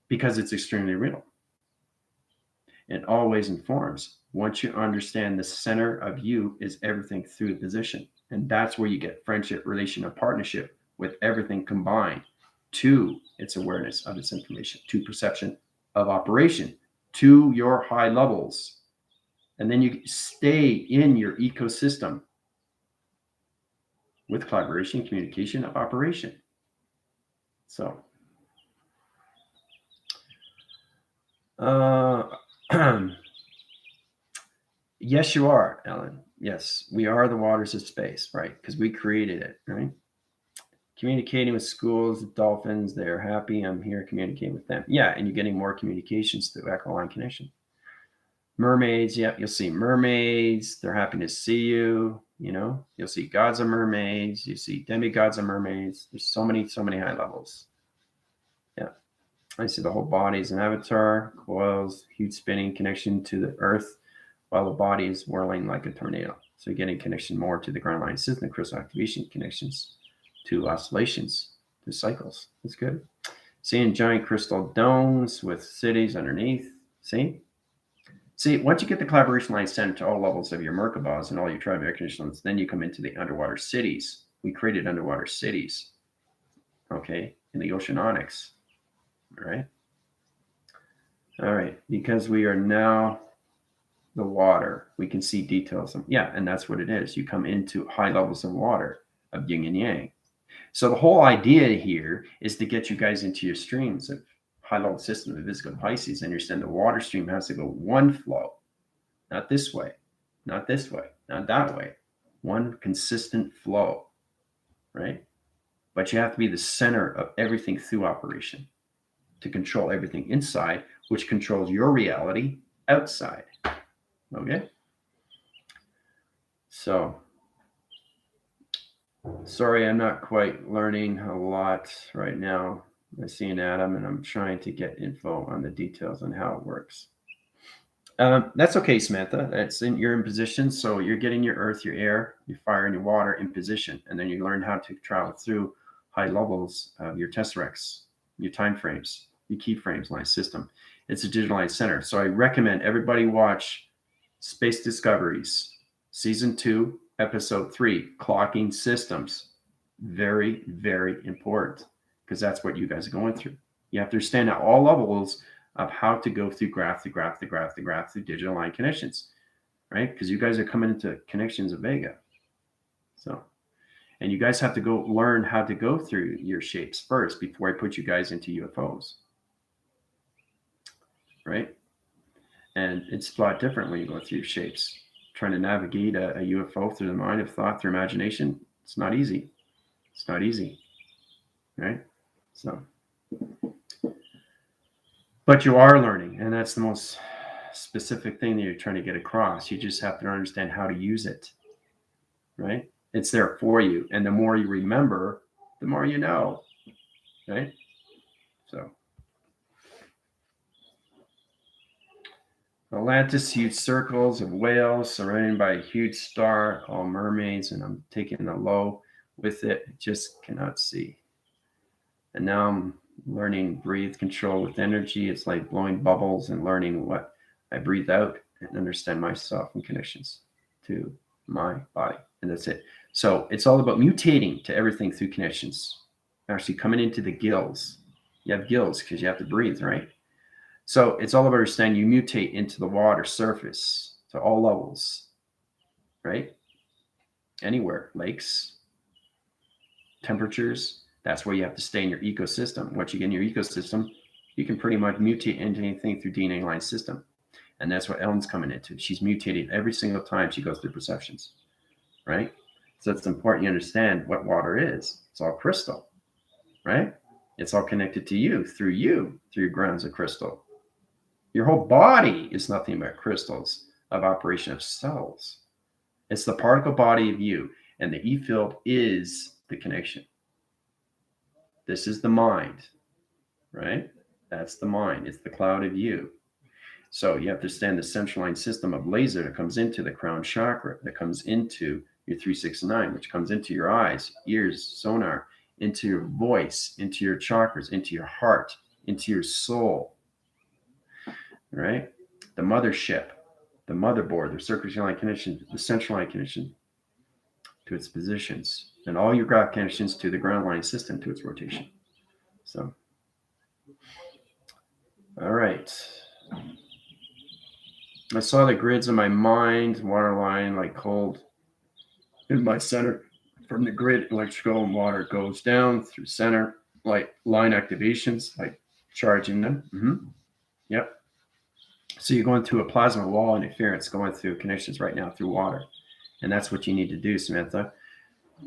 because it's extremely real. It always informs. Once you understand the center of you is everything through the position. And that's where you get friendship, relation, and partnership with everything combined to its awareness of its information, to perception of operation, to your high levels. And then you stay in your ecosystem with collaboration, communication of operation. So, yes, you are, Ellen. Yes, we are the waters of space, right? Because we created it, right? Communicating with schools, dolphins, they're happy. I'm here communicating with them. Yeah, and you're getting more communications through echo line connection. Mermaids, yeah, you'll see mermaids. They're happy to see you. You know, you'll see gods of mermaids. You see demigods of mermaids. There's so many high levels. Yeah, I see the whole body is an avatar, coils, huge spinning connection to the earth, while the body is whirling like a tornado. So you're getting connection more to the ground line system, crystal activation connections to oscillations, to cycles. That's good. Seeing giant crystal domes with cities underneath. See, once you get the collaboration line sent to all levels of your Merkabahs and all your tribe air conditioners, then you come into the underwater cities. We created underwater cities, okay, in the oceanics. All right, because we are now the water, we can see details. Yeah, and that's what it is. You come into high levels of water, of yin and yang. So the whole idea here is to get you guys into your streams of high-level system of physical Pisces. Understand the water stream has to go one flow, not this way, not this way, not that way. One consistent flow, right? But you have to be the center of everything through operation to control everything inside, which controls your reality outside. Okay? So, sorry, I'm not quite learning a lot right now. I see an Adam, and I'm trying to get info on the details on how it works. That's okay, Samantha. You're in position, so you're getting your earth, your air, your fire, and your water in position, and then you learn how to travel through high levels of your tesseracts, your time frames, your keyframes line system. It's a digital line center. So I recommend everybody watch Space Discoveries, Season 2, Episode 3, Clocking Systems. Very, very important, because that's what you guys are going through. You have to understand at all levels of how to go through graph through digital line connections, right? Because you guys are coming into connections of Vega. So, and you guys have to go learn how to go through your shapes first before I put you guys into UFOs, right? And it's a lot different when you go through your shapes. Trying to navigate a UFO through the mind of thought, through imagination, it's not easy. It's not easy, right? So, But you are learning, and that's the most specific thing that you're trying to get across. You just have to understand how to use it, right? It's there for you. And the more you remember, the more you know, right? So Atlantis, huge circles of whales surrounded by a huge star, all mermaids, and I'm taking the low with it. Just cannot see. And now I'm learning breathe control with energy. It's like blowing bubbles and learning what I breathe out and understand myself and connections to my body. And that's it. So it's all about mutating to everything through connections. Actually coming into the gills. You have gills because you have to breathe, right? So it's all about understanding you mutate into the water surface to all levels, right? Anywhere, lakes, temperatures. That's where you have to stay in your ecosystem. Once you get in your ecosystem, you can pretty much mutate into anything through DNA line system. And that's what Ellen's coming into. She's mutating every single time she goes through perceptions, right? So it's important you understand what water is. It's all crystal, right? It's all connected to you, through your grounds of crystal. Your whole body is nothing but crystals of operation of cells. It's the particle body of you, and the E field is the connection. This is the mind, right? That's the mind. It's the cloud of you. So you have to understand the central line system of laser that comes into the crown chakra, that comes into your 369, which comes into your eyes, ears, sonar, into your voice, into your chakras, into your heart, into your soul, right? The mothership, the motherboard, the circular line connection, the central line connection to its positions, and all your graph connections to the ground line system to its rotation. So, all right. I saw the grids in my mind, water line like cold in my center. From the grid, electrical and water goes down through center, like line activations, like charging them. Yep. So you're going through a plasma wall interference, going through connections right now through water. And that's what you need to do, Samantha.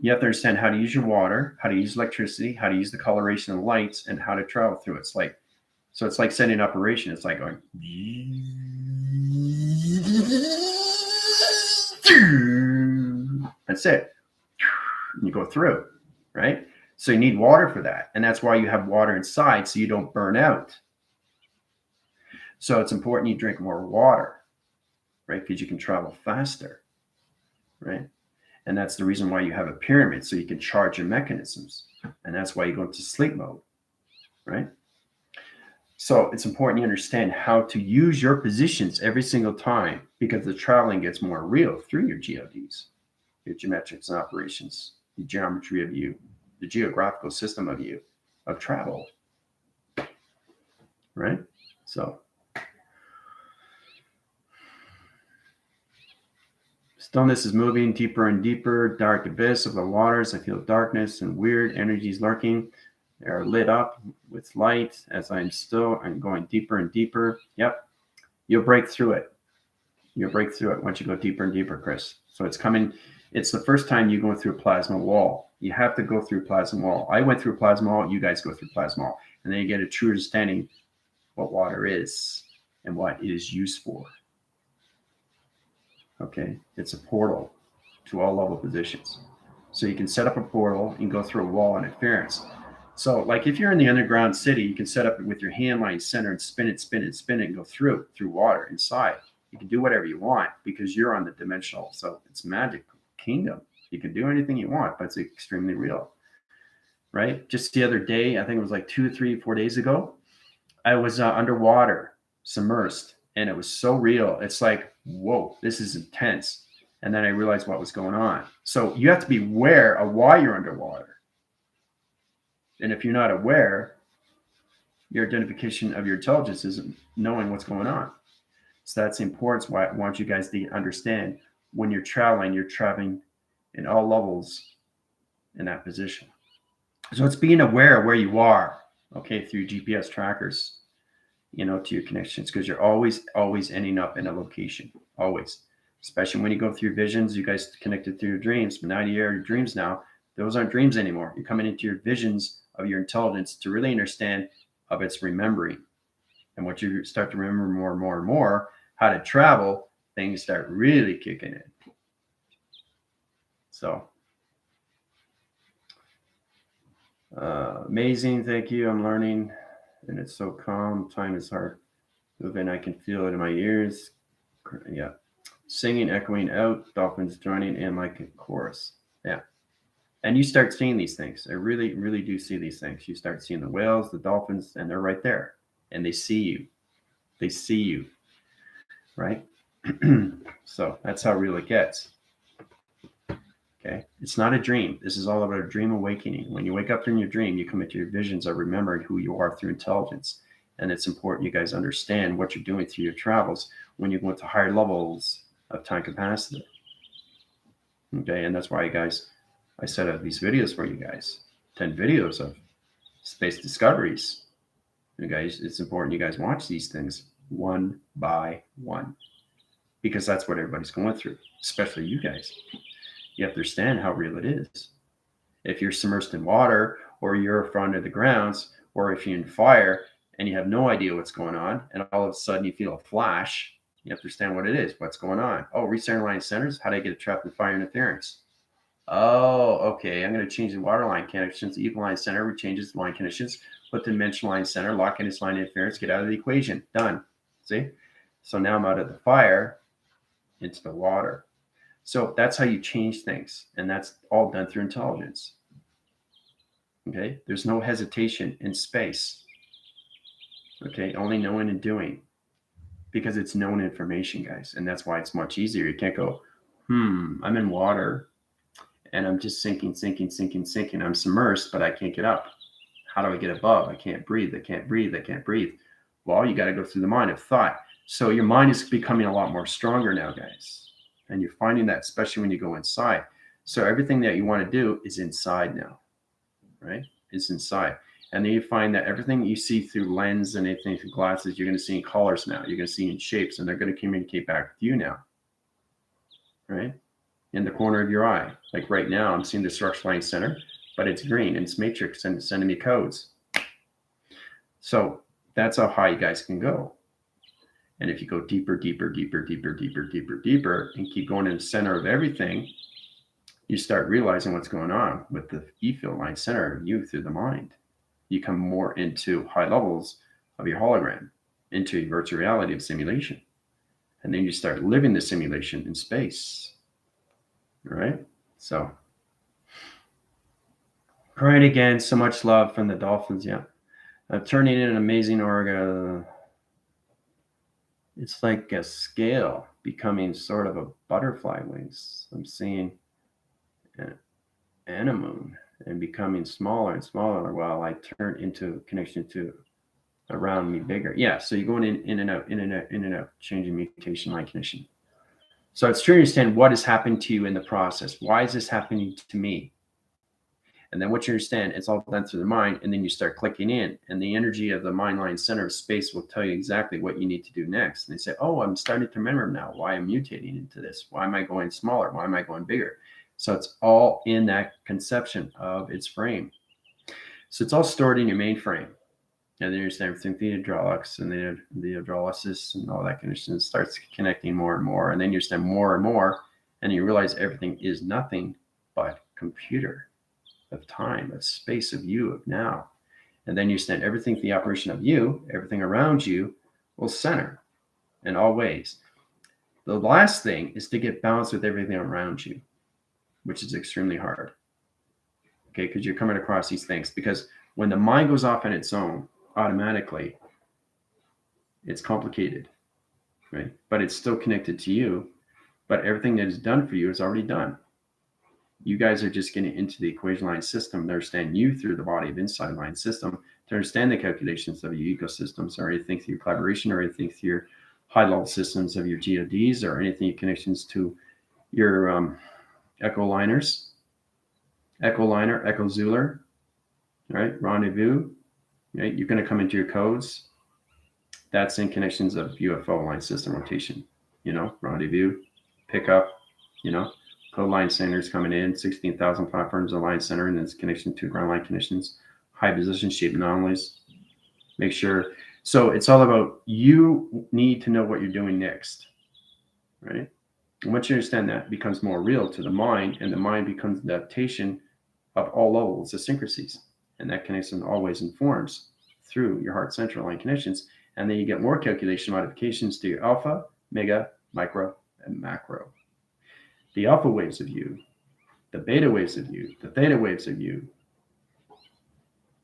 You have to understand how to use your water, how to use electricity, how to use the coloration of lights, and how to travel through it. It's like, so it's like setting up operation. It's like going, that's it. And you go through, right? So you need water for that. And that's why you have water inside so you don't burn out. So it's important you drink more water, right? Because you can travel faster, right? And that's the reason why you have a pyramid, so you can charge your mechanisms. And that's why you go into sleep mode, right? So it's important you understand how to use your positions every single time, because the traveling gets more real through your GODs, your geometrics and operations, the geometry of you, the geographical system of you, of travel, right? So stillness is moving deeper and deeper, dark abyss of the waters. I feel darkness and weird energies lurking. They are lit up with light as I'm still. I'm going deeper and deeper. Yep. You'll break through it. You'll break through it once you go deeper and deeper, Chris. So it's coming. It's the first time you go through a plasma wall. You have to go through a plasma wall. I went through a plasma wall. You guys go through plasma wall. And then you get a true understanding what water is and what it is used for. Okay. It's a portal to all level positions. So you can set up a portal and go through a wall interference. So like if you're in the underground city, you can set up it with your hand line center and spin it, and go through water inside. You can do whatever you want because you're on the dimensional. So it's magic kingdom. You can do anything you want, but it's extremely real, right? Just the other day, I think it was like 2, 3, 4 days ago, I was underwater, submersed, and it was so real. It's like, whoa, this is intense. And then I realized what was going on. So you have to be aware of why you're underwater. And if you're not aware, your identification of your intelligence isn't knowing what's going on. So that's the importance why I want you guys to understand when you're traveling in all levels in that position. So it's being aware of where you are, okay, through GPS trackers, to your connections, because you're always ending up in a location, always. Especially when you go through visions, you guys connected through your dreams, but now you're your dreams now. Those aren't dreams anymore. You're coming into your visions of your intelligence to really understand of its remembering. And once you start to remember more and more and more how to travel, things start really kicking in. So amazing. Thank you. I'm learning, and it's so calm. Time is hard moving. I can feel it in my ears. Yeah. Singing, echoing out, dolphins joining in like a chorus. Yeah. And you start seeing these things. I really, really do see these things. You start seeing the whales, the dolphins, and they're right there. And they see you. They see you. Right? So that's how real it gets. Okay. It's not a dream. This is all about a dream awakening. When you wake up from your dream, you come into your visions of remembering who you are through intelligence. And it's important you guys understand what you're doing through your travels when you go into higher levels of time capacity. Okay. And that's why, guys, I set up these videos for you guys. 10 videos of space discoveries. You guys, it's important you guys watch these things one by one, because that's what everybody's going through, especially you guys. You have to understand how real it is. If you're submersed in water, or you're under the grounds, or if you're in fire and you have no idea what's going on, and all of a sudden you feel a flash, you have to understand what it is, what's going on. Oh, recenter line centers. How do I get trapped in fire interference? Oh, okay. I'm going to change the water line connections. The equal line center, we change the line conditions, put the dimension line center, lock in this line interference, get out of the equation. Done. See? So now I'm out of the fire into the water. So that's how you change things. And that's all done through intelligence. Okay? There's no hesitation in space. Okay? Only knowing and doing. Because it's known information, guys. And that's why it's much easier. You can't go, I'm in water. And I'm just sinking. I'm submersed, but I can't get up. How do I get above? I can't breathe. Well, you got to go through the mind of thought. So your mind is becoming a lot more stronger now, guys. And you're finding that, especially when you go inside. So everything that you want to do is inside now, right? It's inside. And then you find that everything you see through lens and anything through glasses, you're going to see in colors now. You're going to see in shapes, and they're going to communicate back with you now, right? In the corner of your eye. Like right now, I'm seeing the structure line center, but it's green and it's matrix and it's sending me codes. So that's how high you guys can go. And if you go deeper, and keep going in the center of everything, you start realizing what's going on with the E-field line center of you through the mind. You come more into high levels of your hologram, into your virtual reality of simulation. And then you start living the simulation in space. All right. So, right again, so much love from the dolphins. Yeah. Turning in an amazing orga. It's like a scale becoming sort of a butterfly wings. I'm seeing an anemone and becoming smaller and smaller while I turn into connection to around me bigger. Yeah. So you're going in and out, changing mutation line condition. So it's true to understand what is happening to you in the process. Why is this happening to me? And then what you understand, it's all done through the mind, and then you start clicking in, and the energy of the mind line center of space will tell you exactly what you need to do next. And they say, oh, I'm starting to remember now why I'm mutating into this. Why am I going smaller? Why am I going bigger? So it's all in that conception of its frame. So it's all stored in your mainframe. And then you understand everything, the hydraulics and the hydrolysis and all that condition starts connecting more and more. And then you understand more and more, and you realize everything is nothing but computer of time, of space, of you, of now. And then you understand everything, the operation of you, everything around you will center in all ways. The last thing is to get balanced with everything around you, which is extremely hard. Okay, because you're coming across these things. Because when the mind goes off on its own, automatically, it's complicated, right? But it's still connected to you. But everything that is done for you is already done. You guys are just getting into the equation line system to understand you through the body of inside line system, to understand the calculations of your ecosystems, or anything through your collaboration, or anything through your high level systems of your GODs, or anything connections to your echo liners, echo liner, echo Zuler, right? Rendezvous, right? You're going to come into your codes. That's in connections of UFO line system rotation, rendezvous, pickup, code line centers coming in, 16,000 platforms of line center, and its connection to ground line conditions, high position shape anomalies. Make sure So it's all about, you need to know what you're doing next, right? And once you understand that, it becomes more real to the mind, and the mind becomes an adaptation of all levels of syncrasies. And that connection always informs through your heart central line connections. And then you get more calculation modifications to your alpha, mega, micro, and macro. The alpha waves of you, the beta waves of you, the theta waves of you,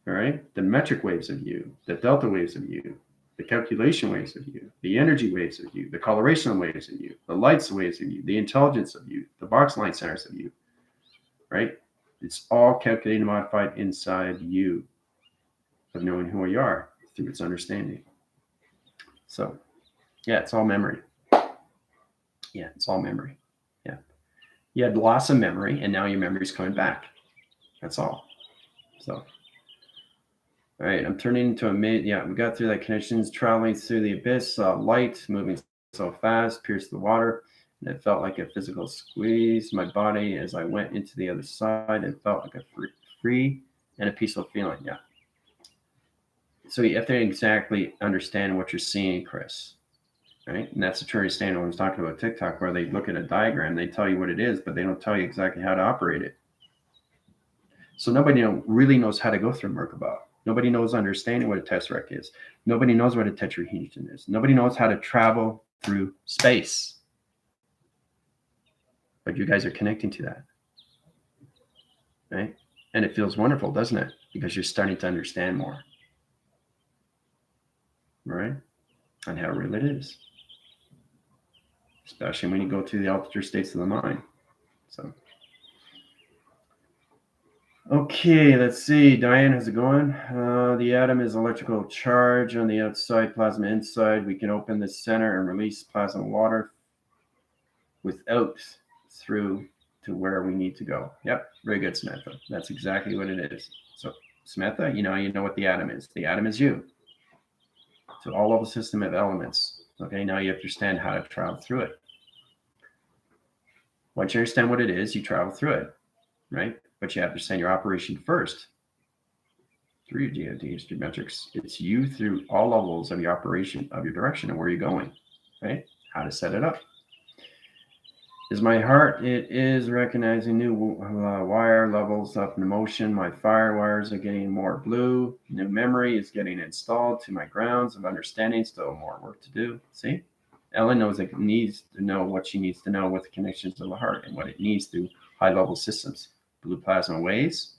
all right? The metric waves of you, the delta waves of you, the calculation waves of you, the energy waves of you, the coloration waves of you, the lights waves of you, the intelligence of you, the box line centers of you, right? It's all calculated and modified inside you of knowing who you are through its understanding. So, yeah, it's all memory. Yeah, it's all memory. Yeah. You had loss of memory, and now your memory's coming back. That's all. So, all right, I'm turning into a mid. Yeah, we got through that connections, traveling through the abyss, light moving so fast, pierced the water, and it felt like a physical squeeze my body as I went into the other side. It felt like a free and a peaceful feeling. Yeah. So you have to exactly understand what you're seeing, Chris. Right? And that's the true understanding when I was talking about TikTok, where they look at a diagram, they tell you what it is, but they don't tell you exactly how to operate it. So nobody really knows how to go through Merkaba. Nobody knows understanding what a tesseract is. Nobody knows what a tetrahedron is. Nobody knows how to travel through space. But you guys are connecting to that. Right? And it feels wonderful, doesn't it? Because you're starting to understand more. Right? And how real it is. Especially when you go to the altered states of the mind. So, okay, let's see. Diane, how's it going? The atom is electrical charge on the outside, plasma inside. We can open the center and release plasma water without through to where we need to go. Yep, very good, Samantha. That's exactly what it is. So, Samantha, you know what the atom is. The atom is you. So all of the system of elements. Okay, now you understand how to travel through it. Once you understand what it is, you travel through it, right? But you have to understand your operation first. Through your GODs, geometrics, it's you through all levels of your operation, of your direction, and where you're going, right? How to set it up. Is my heart? It is recognizing new wire levels up in motion. My fire wires are getting more blue. New memory is getting installed to my grounds of understanding. Still more work to do. See? Ellen knows it needs to know what she needs to know with the connections to the heart and what it needs through high-level systems. Blue plasma waves,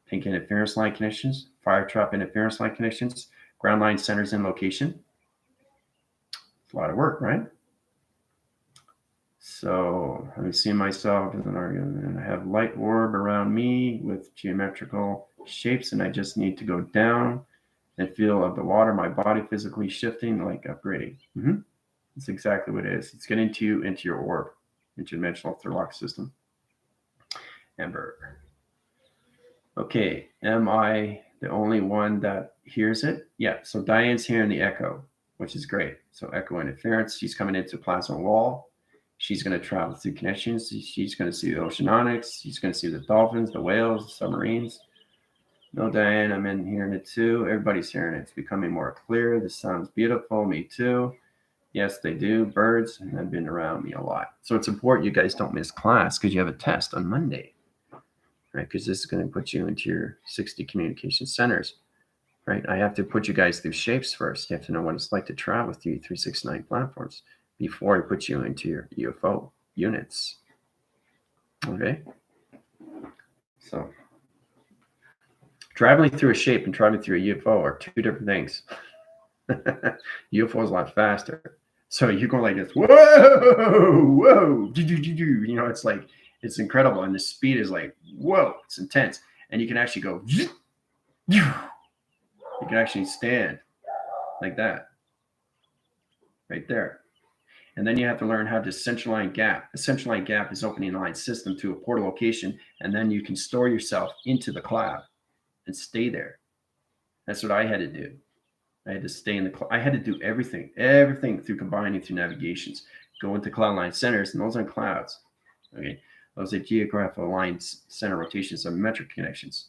pink interference line connections, fire trap interference line connections, ground line centers in location. It's a lot of work, right? So I'm seeing myself as an argument, and I have light orb around me with geometrical shapes, and I just need to go down and feel of the water, my body physically shifting, like upgrading. That's exactly what it is. It's getting to you into your orb, interdimensional third system. Amber. Okay, am I the only one that hears it? Yeah, so Diane's hearing the echo, which is great. So echo interference, she's coming into plasma wall. She's going to travel through connections. She's going to see the oceanics. She's going to see the dolphins, the whales, the submarines. No, Diane, I'm in hearing it too. Everybody's hearing it. It's becoming more clear. This sounds beautiful. Me too. Yes, they do. Birds have been around me a lot. So it's important you guys don't miss class because you have a test on Monday, right? Because this is going to put you into your 60 communication centers, right? I have to put you guys through shapes first. You have to know what it's like to travel through 369 platforms before I put you into your UFO units. Okay? So, traveling through a shape and traveling through a UFO are two different things. UFO is a lot faster. So you're going like this, whoa, whoa, you know, it's like, it's incredible. And the speed is like, whoa, it's intense. And you can actually go, you can actually stand like that, right there. And then you have to learn how to central line gap. A central line gap is opening a line system to a portal location, and then you can store yourself into the cloud and stay there. That's what I had to do. I had to stay in the cloud. I had to do everything through combining through navigations. Go into cloud line centers, and those aren't clouds. Okay, those are geographical lines, center rotations, are metric connections.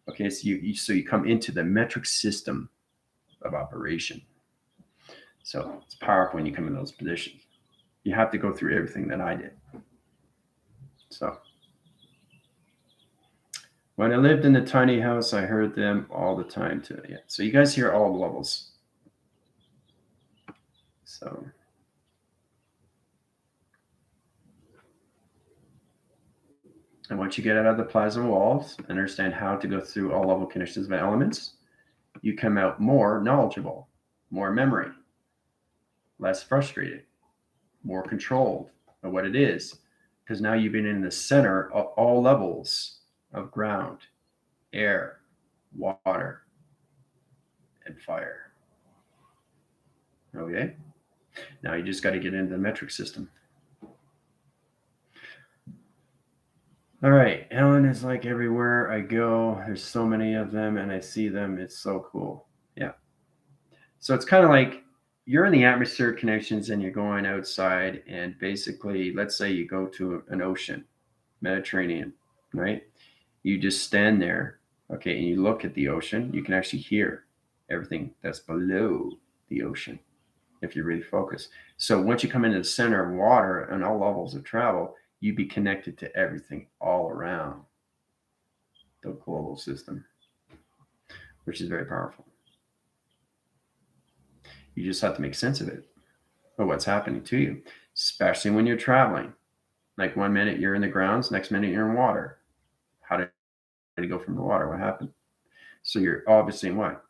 Okay, so you come into the metric system of operation. So it's powerful when you come in those positions. You have to go through everything that I did. So when I lived in the tiny house, I heard them all the time too. Yeah. So you guys hear all the levels. So and once you get out of the plasma walls, understand how to go through all level conditions of elements, you come out more knowledgeable, more memory, less frustrated, more controlled of what it is. Because now you've been in the center of all levels of ground, air, water, and fire. Okay? Now you just got to get into the metric system. All right. Ellen is like everywhere I go. There's so many of them and I see them. It's so cool. Yeah. So it's kind of like you're in the atmospheric connections and you're going outside, and basically, let's say you go to an ocean, Mediterranean, right? You just stand there, okay, and you look at the ocean. You can actually hear everything that's below the ocean if you really focus. So once you come into the center of water and all levels of travel, you be connected to everything all around the global system, which is very powerful. You just have to make sense of it, of what's happening to you, especially when you're traveling. Like 1 minute you're in the grounds, next minute you're in water. How did you go from the water? What happened? So you're obviously in what?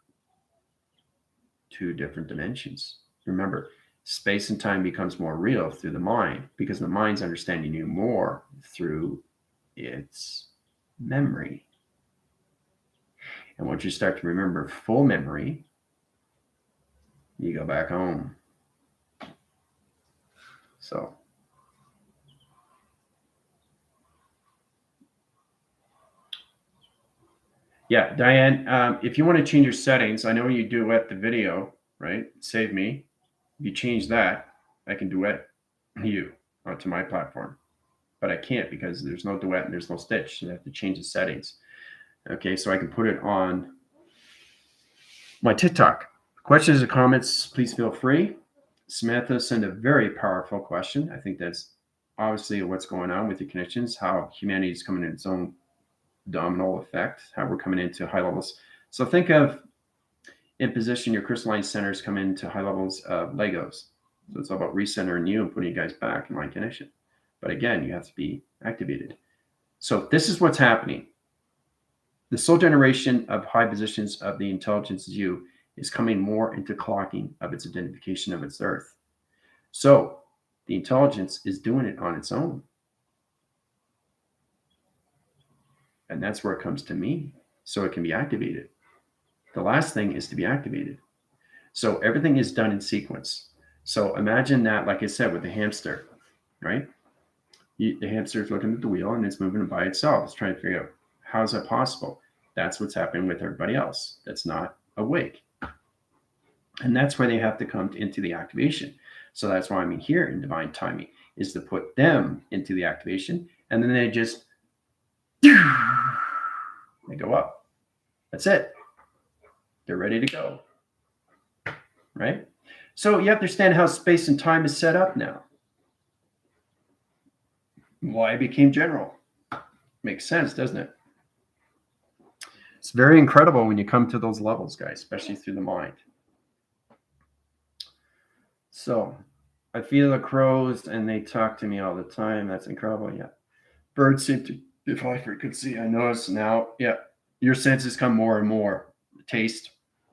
2 different dimensions. Remember, space and time becomes more real through the mind because the mind's understanding you more through its memory. And once you start to remember full memory, you go back home. So yeah, Diane, if you want to change your settings, I know you duet the video, right? Save me. If you change that, I can duet you onto my platform. But I can't because there's no duet and there's no stitch. So I have to change the settings. Okay, so I can put it on my TikTok. Questions or comments, please feel free. Samantha sent a very powerful question. I think that's obviously what's going on with the connections, how humanity is coming in its own domino effect, how we're coming into high levels. So think of in position, your crystalline centers come into high levels of Legos. So it's all about recentering you and putting you guys back in line connection. But again, you have to be activated. So this is what's happening. The soul generation of high positions of the intelligence you is coming more into clocking of its identification of its earth. So the intelligence is doing it on its own. And that's where it comes to me. So it can be activated. The last thing is to be activated. So everything is done in sequence. So imagine that, like I said, with the hamster, right? The hamster is looking at the wheel and it's moving by itself. It's trying to figure out how is that possible? That's what's happening with everybody else that's not awake. And that's where they have to come into the activation. So that's why I'm here in divine timing, is to put them into the activation. And then they just, they go up. That's it. They're ready to go. Right? So you understand how space and time is set up now. Why I became general. Makes sense, doesn't it? It's very incredible when you come to those levels, guys, especially through the mind. So I feel the crows and they talk to me all the time. That's incredible. Yeah. Birds seem to be high frequency. I notice now. Yeah. Your senses come more and more. Taste,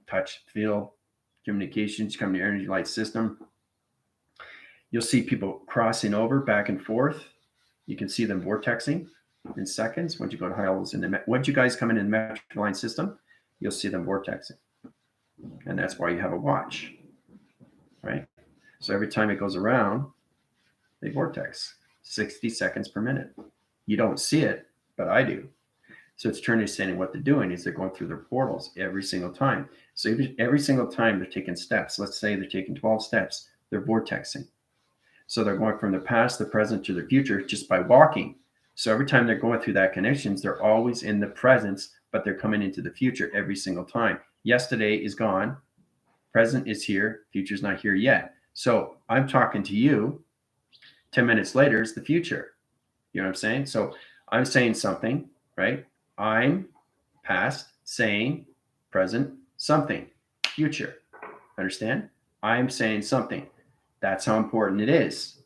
touch, feel, communications come to your energy light system. You'll see people crossing over back and forth. You can see them vortexing in seconds. Once you go to high levels once you guys come in the metric line system, you'll see them vortexing. And that's why you have a watch, right? So every time it goes around, they vortex 60 seconds per minute. You don't see it, but I do. So it's understanding what they're doing is they're going through their portals every single time. So every single time they're taking steps, let's say they're taking 12 steps, they're vortexing. So they're going from the past, the present to the future just by walking. So every time they're going through that connections, they're always in the presence, but they're coming into the future every single time. Yesterday is gone. Present is here. Future's not here yet. So I'm talking to you. 10 minutes later is the future. You know what I'm saying? So I'm saying something, right? I'm past, saying, present, something, future. Understand? I'm saying something. That's how important it is.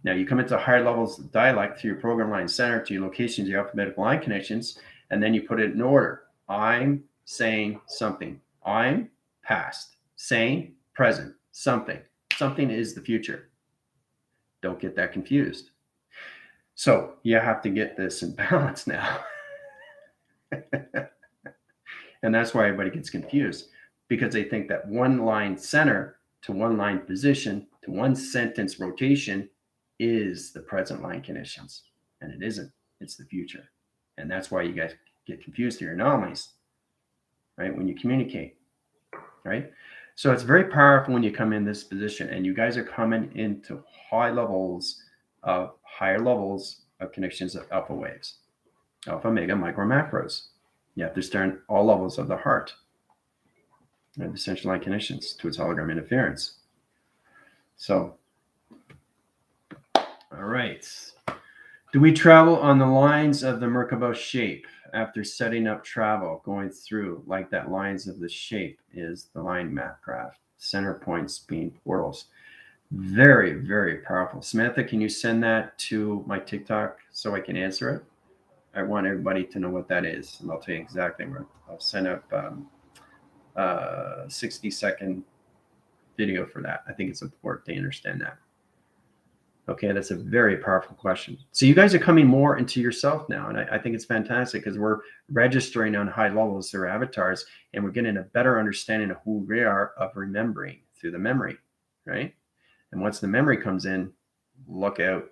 Now you come into higher levels of dialect through your program line center to your locations, your alphabetical line connections, and then you put it in order. I'm saying something. I'm past, saying, present, something. Something is the future. Don't get that confused. So you have to get this in balance now. And that's why everybody gets confused, because they think that one line center to one line position to one sentence rotation is the present line conditions. And it isn't. It's the future. And that's why you guys get confused here, anomalies, right? When you communicate, right? So it's very powerful when you come in this position, and you guys are coming into higher levels of connections of alpha waves, alpha, omega, micro, macros. You have to start all levels of the heart, and the central line connections to its hologram interference. So, all right. Do we travel on the lines of the Merkaba shape after setting up travel, going through like that? Lines of the shape is the line map graph, center points being portals. Very, very powerful. Samantha, can you send that to my TikTok so I can answer it? I want everybody to know what that is, and I'll tell you exactly where. I'll send up 60-second video for that. I think it's important to understand that. Okay, that's a very powerful question. So you guys are coming more into yourself now, and I think it's fantastic because we're registering on high levels through avatars, and we're getting a better understanding of who we are, of remembering through the memory, right? And once the memory comes in, look out.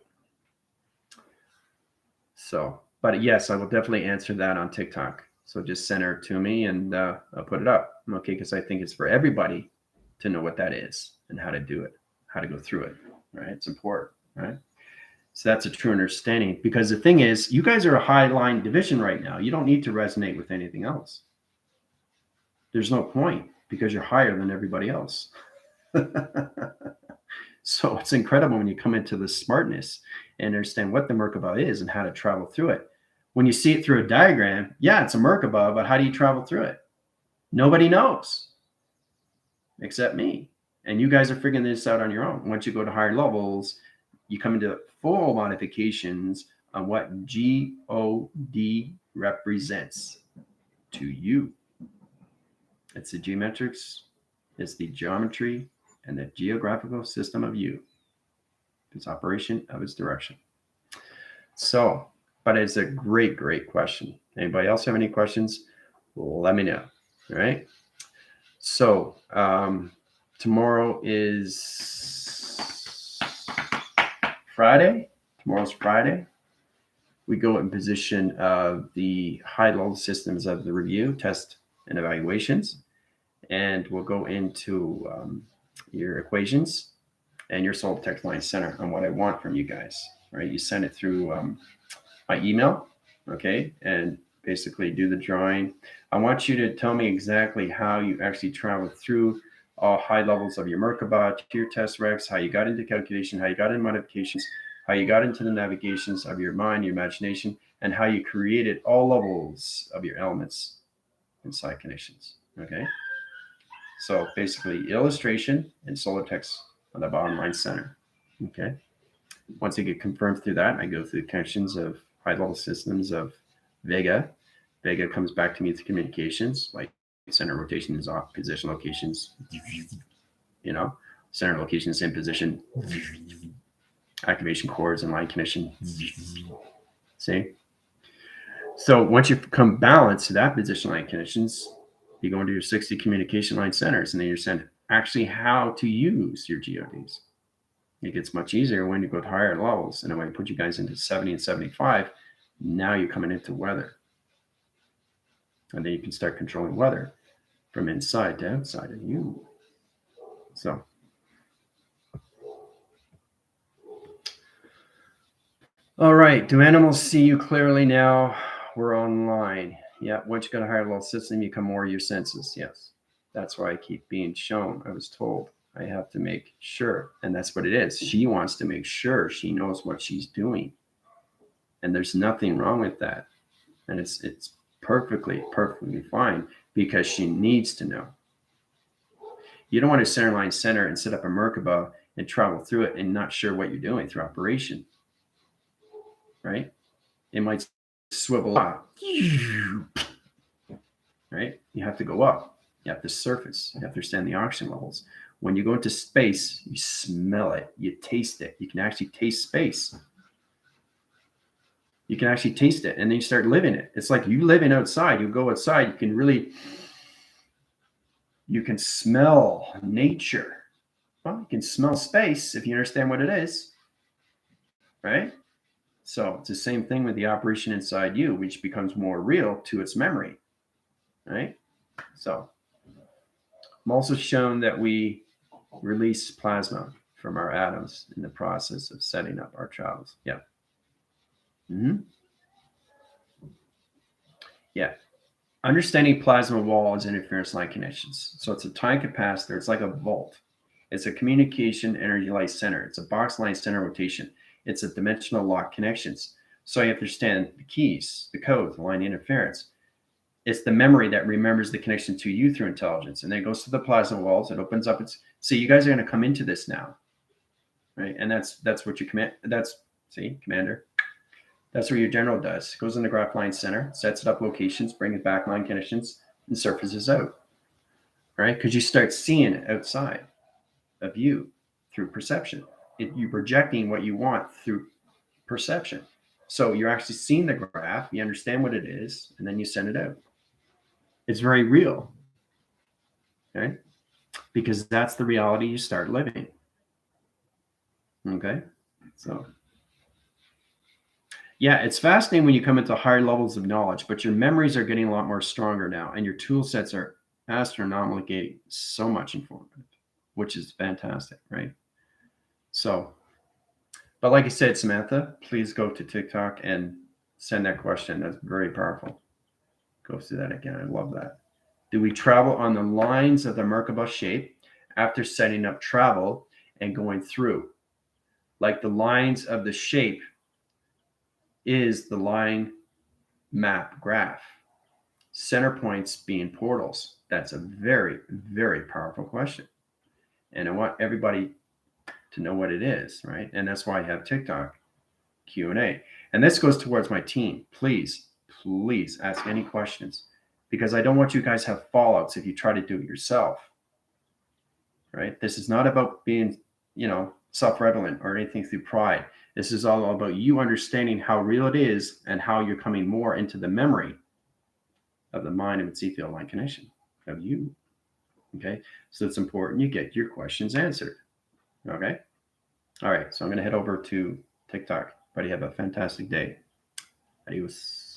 So, but yes, I will definitely answer that on TikTok. So just send it to me, and I'll put it up, okay? Because I think it's for everybody to know what that is and how to do it, how to go through it, right? It's important, right? So that's a true understanding, because the thing is, you guys are a high line division right now. You don't need to resonate with anything else. There's no point, because you're higher than everybody else. So it's incredible when you come into the smartness and understand what the Merkaba is and how to travel through it. When you see it through a diagram, yeah, it's a Merkaba, but how do you travel through it? Nobody knows except me. And you guys are figuring this out on your own. Once you go to higher levels, you come into full modifications on what God represents to you. It's the geometrics, it's the geometry, and the geographical system of you, its operation of its direction. So, but it's a great, great question. Anybody else have any questions? Let me know. All right. So tomorrow is Friday. Tomorrow's Friday. We go in position of the high-level systems of the review, test, and evaluations. And we'll go into your equations and your soul text line center on what I want from you guys, right? You send it through my email, okay? And basically do the drawing. I want you to tell me exactly how you actually traveled through all high levels of your Merkaba to your test recs, how you got into calculation, how you got into modifications, how you got into the navigations of your mind, your imagination, and how you created all levels of your elements inside connections, okay? So basically illustration and solar text on the bottom line center, okay? Once I get confirmed through that, I go through the connections of high-level systems of Vega. Vega comes back to me through communications, like center rotation is off, position locations, you know, center locations in position, activation cores and line connection. See? So once you come balanced to that position line connections, you go into your 60 communication line centers, and then you're sent actually how to use your GODs. It gets much easier when you go to higher levels. And when I put you guys into 70 and 75, now you're coming into weather. And then you can start controlling weather from inside to outside of you. So, all right. Do animals see you clearly now? We're online. Yeah. Once you got a higher level system, you come more of your senses. Yes. That's why I keep being shown. I was told I have to make sure. And that's what it is. She wants to make sure she knows what she's doing. And there's nothing wrong with that. And it's perfectly fine because she needs to know. You don't want to centerline center and set up a Merkaba and travel through it and not sure what you're doing through operation. Right? It might swivel up. Right? You have to go up. You have to surface. You have to understand the oxygen levels. When you go into space, you smell it. You taste it. You can actually taste space. You can actually taste it, and then you start living it. It's like you living outside. You go outside, you can smell nature. Well, you can smell space if you understand what it is, right? So it's the same thing with the operation inside you, which becomes more real to its memory, right? So I'm also shown that we release plasma from our atoms in the process of setting up our travels. Yeah. Mm-hmm. Yeah. Understanding plasma wall is interference line connections. So it's a time capacitor. It's like a volt. It's a communication energy light center. It's a box line center rotation. It's a dimensional lock connections. So you have to understand the keys, the codes, the line interference. It's the memory that remembers the connection to you through intelligence. And then it goes to the plasma walls. It opens up its. See, you guys are going to come into this now. Right. And that's what you command. Commander. That's what your general does. Goes in the graph line center, sets it up locations, brings back line connections, and surfaces out. Right? Because you start seeing it outside of you through perception. You're projecting what you want through perception. So you're actually seeing the graph, you understand what it is, and then you send it out. It's very real. Okay? Because that's the reality you start living. Okay? So yeah, it's fascinating when you come into higher levels of knowledge, but your memories are getting a lot more stronger now, and your tool sets are astronomically so much informative, which is fantastic, right? So, but like I said, Samantha, please go to TikTok and send that question. That's very powerful. Go through that again. I love that. Do we travel on the lines of the Merkaba shape after setting up travel and going through? Like the lines of the shape is the line map graph. Center points being portals. That's a very, very powerful question. And I want everybody to know what it is, right? And that's why I have TikTok Q&A. And this goes towards my team. Please ask any questions, because I don't want you guys to have fallouts if you try to do it yourself, right? This is not about being, self-redolent or anything through pride. This is all about you understanding how real it is and how you're coming more into the memory of the mind of its etheric line connection of you. Okay. So it's important you get your questions answered. Okay. All right. So I'm going to head over to TikTok. Buddy, have a fantastic day. Adios.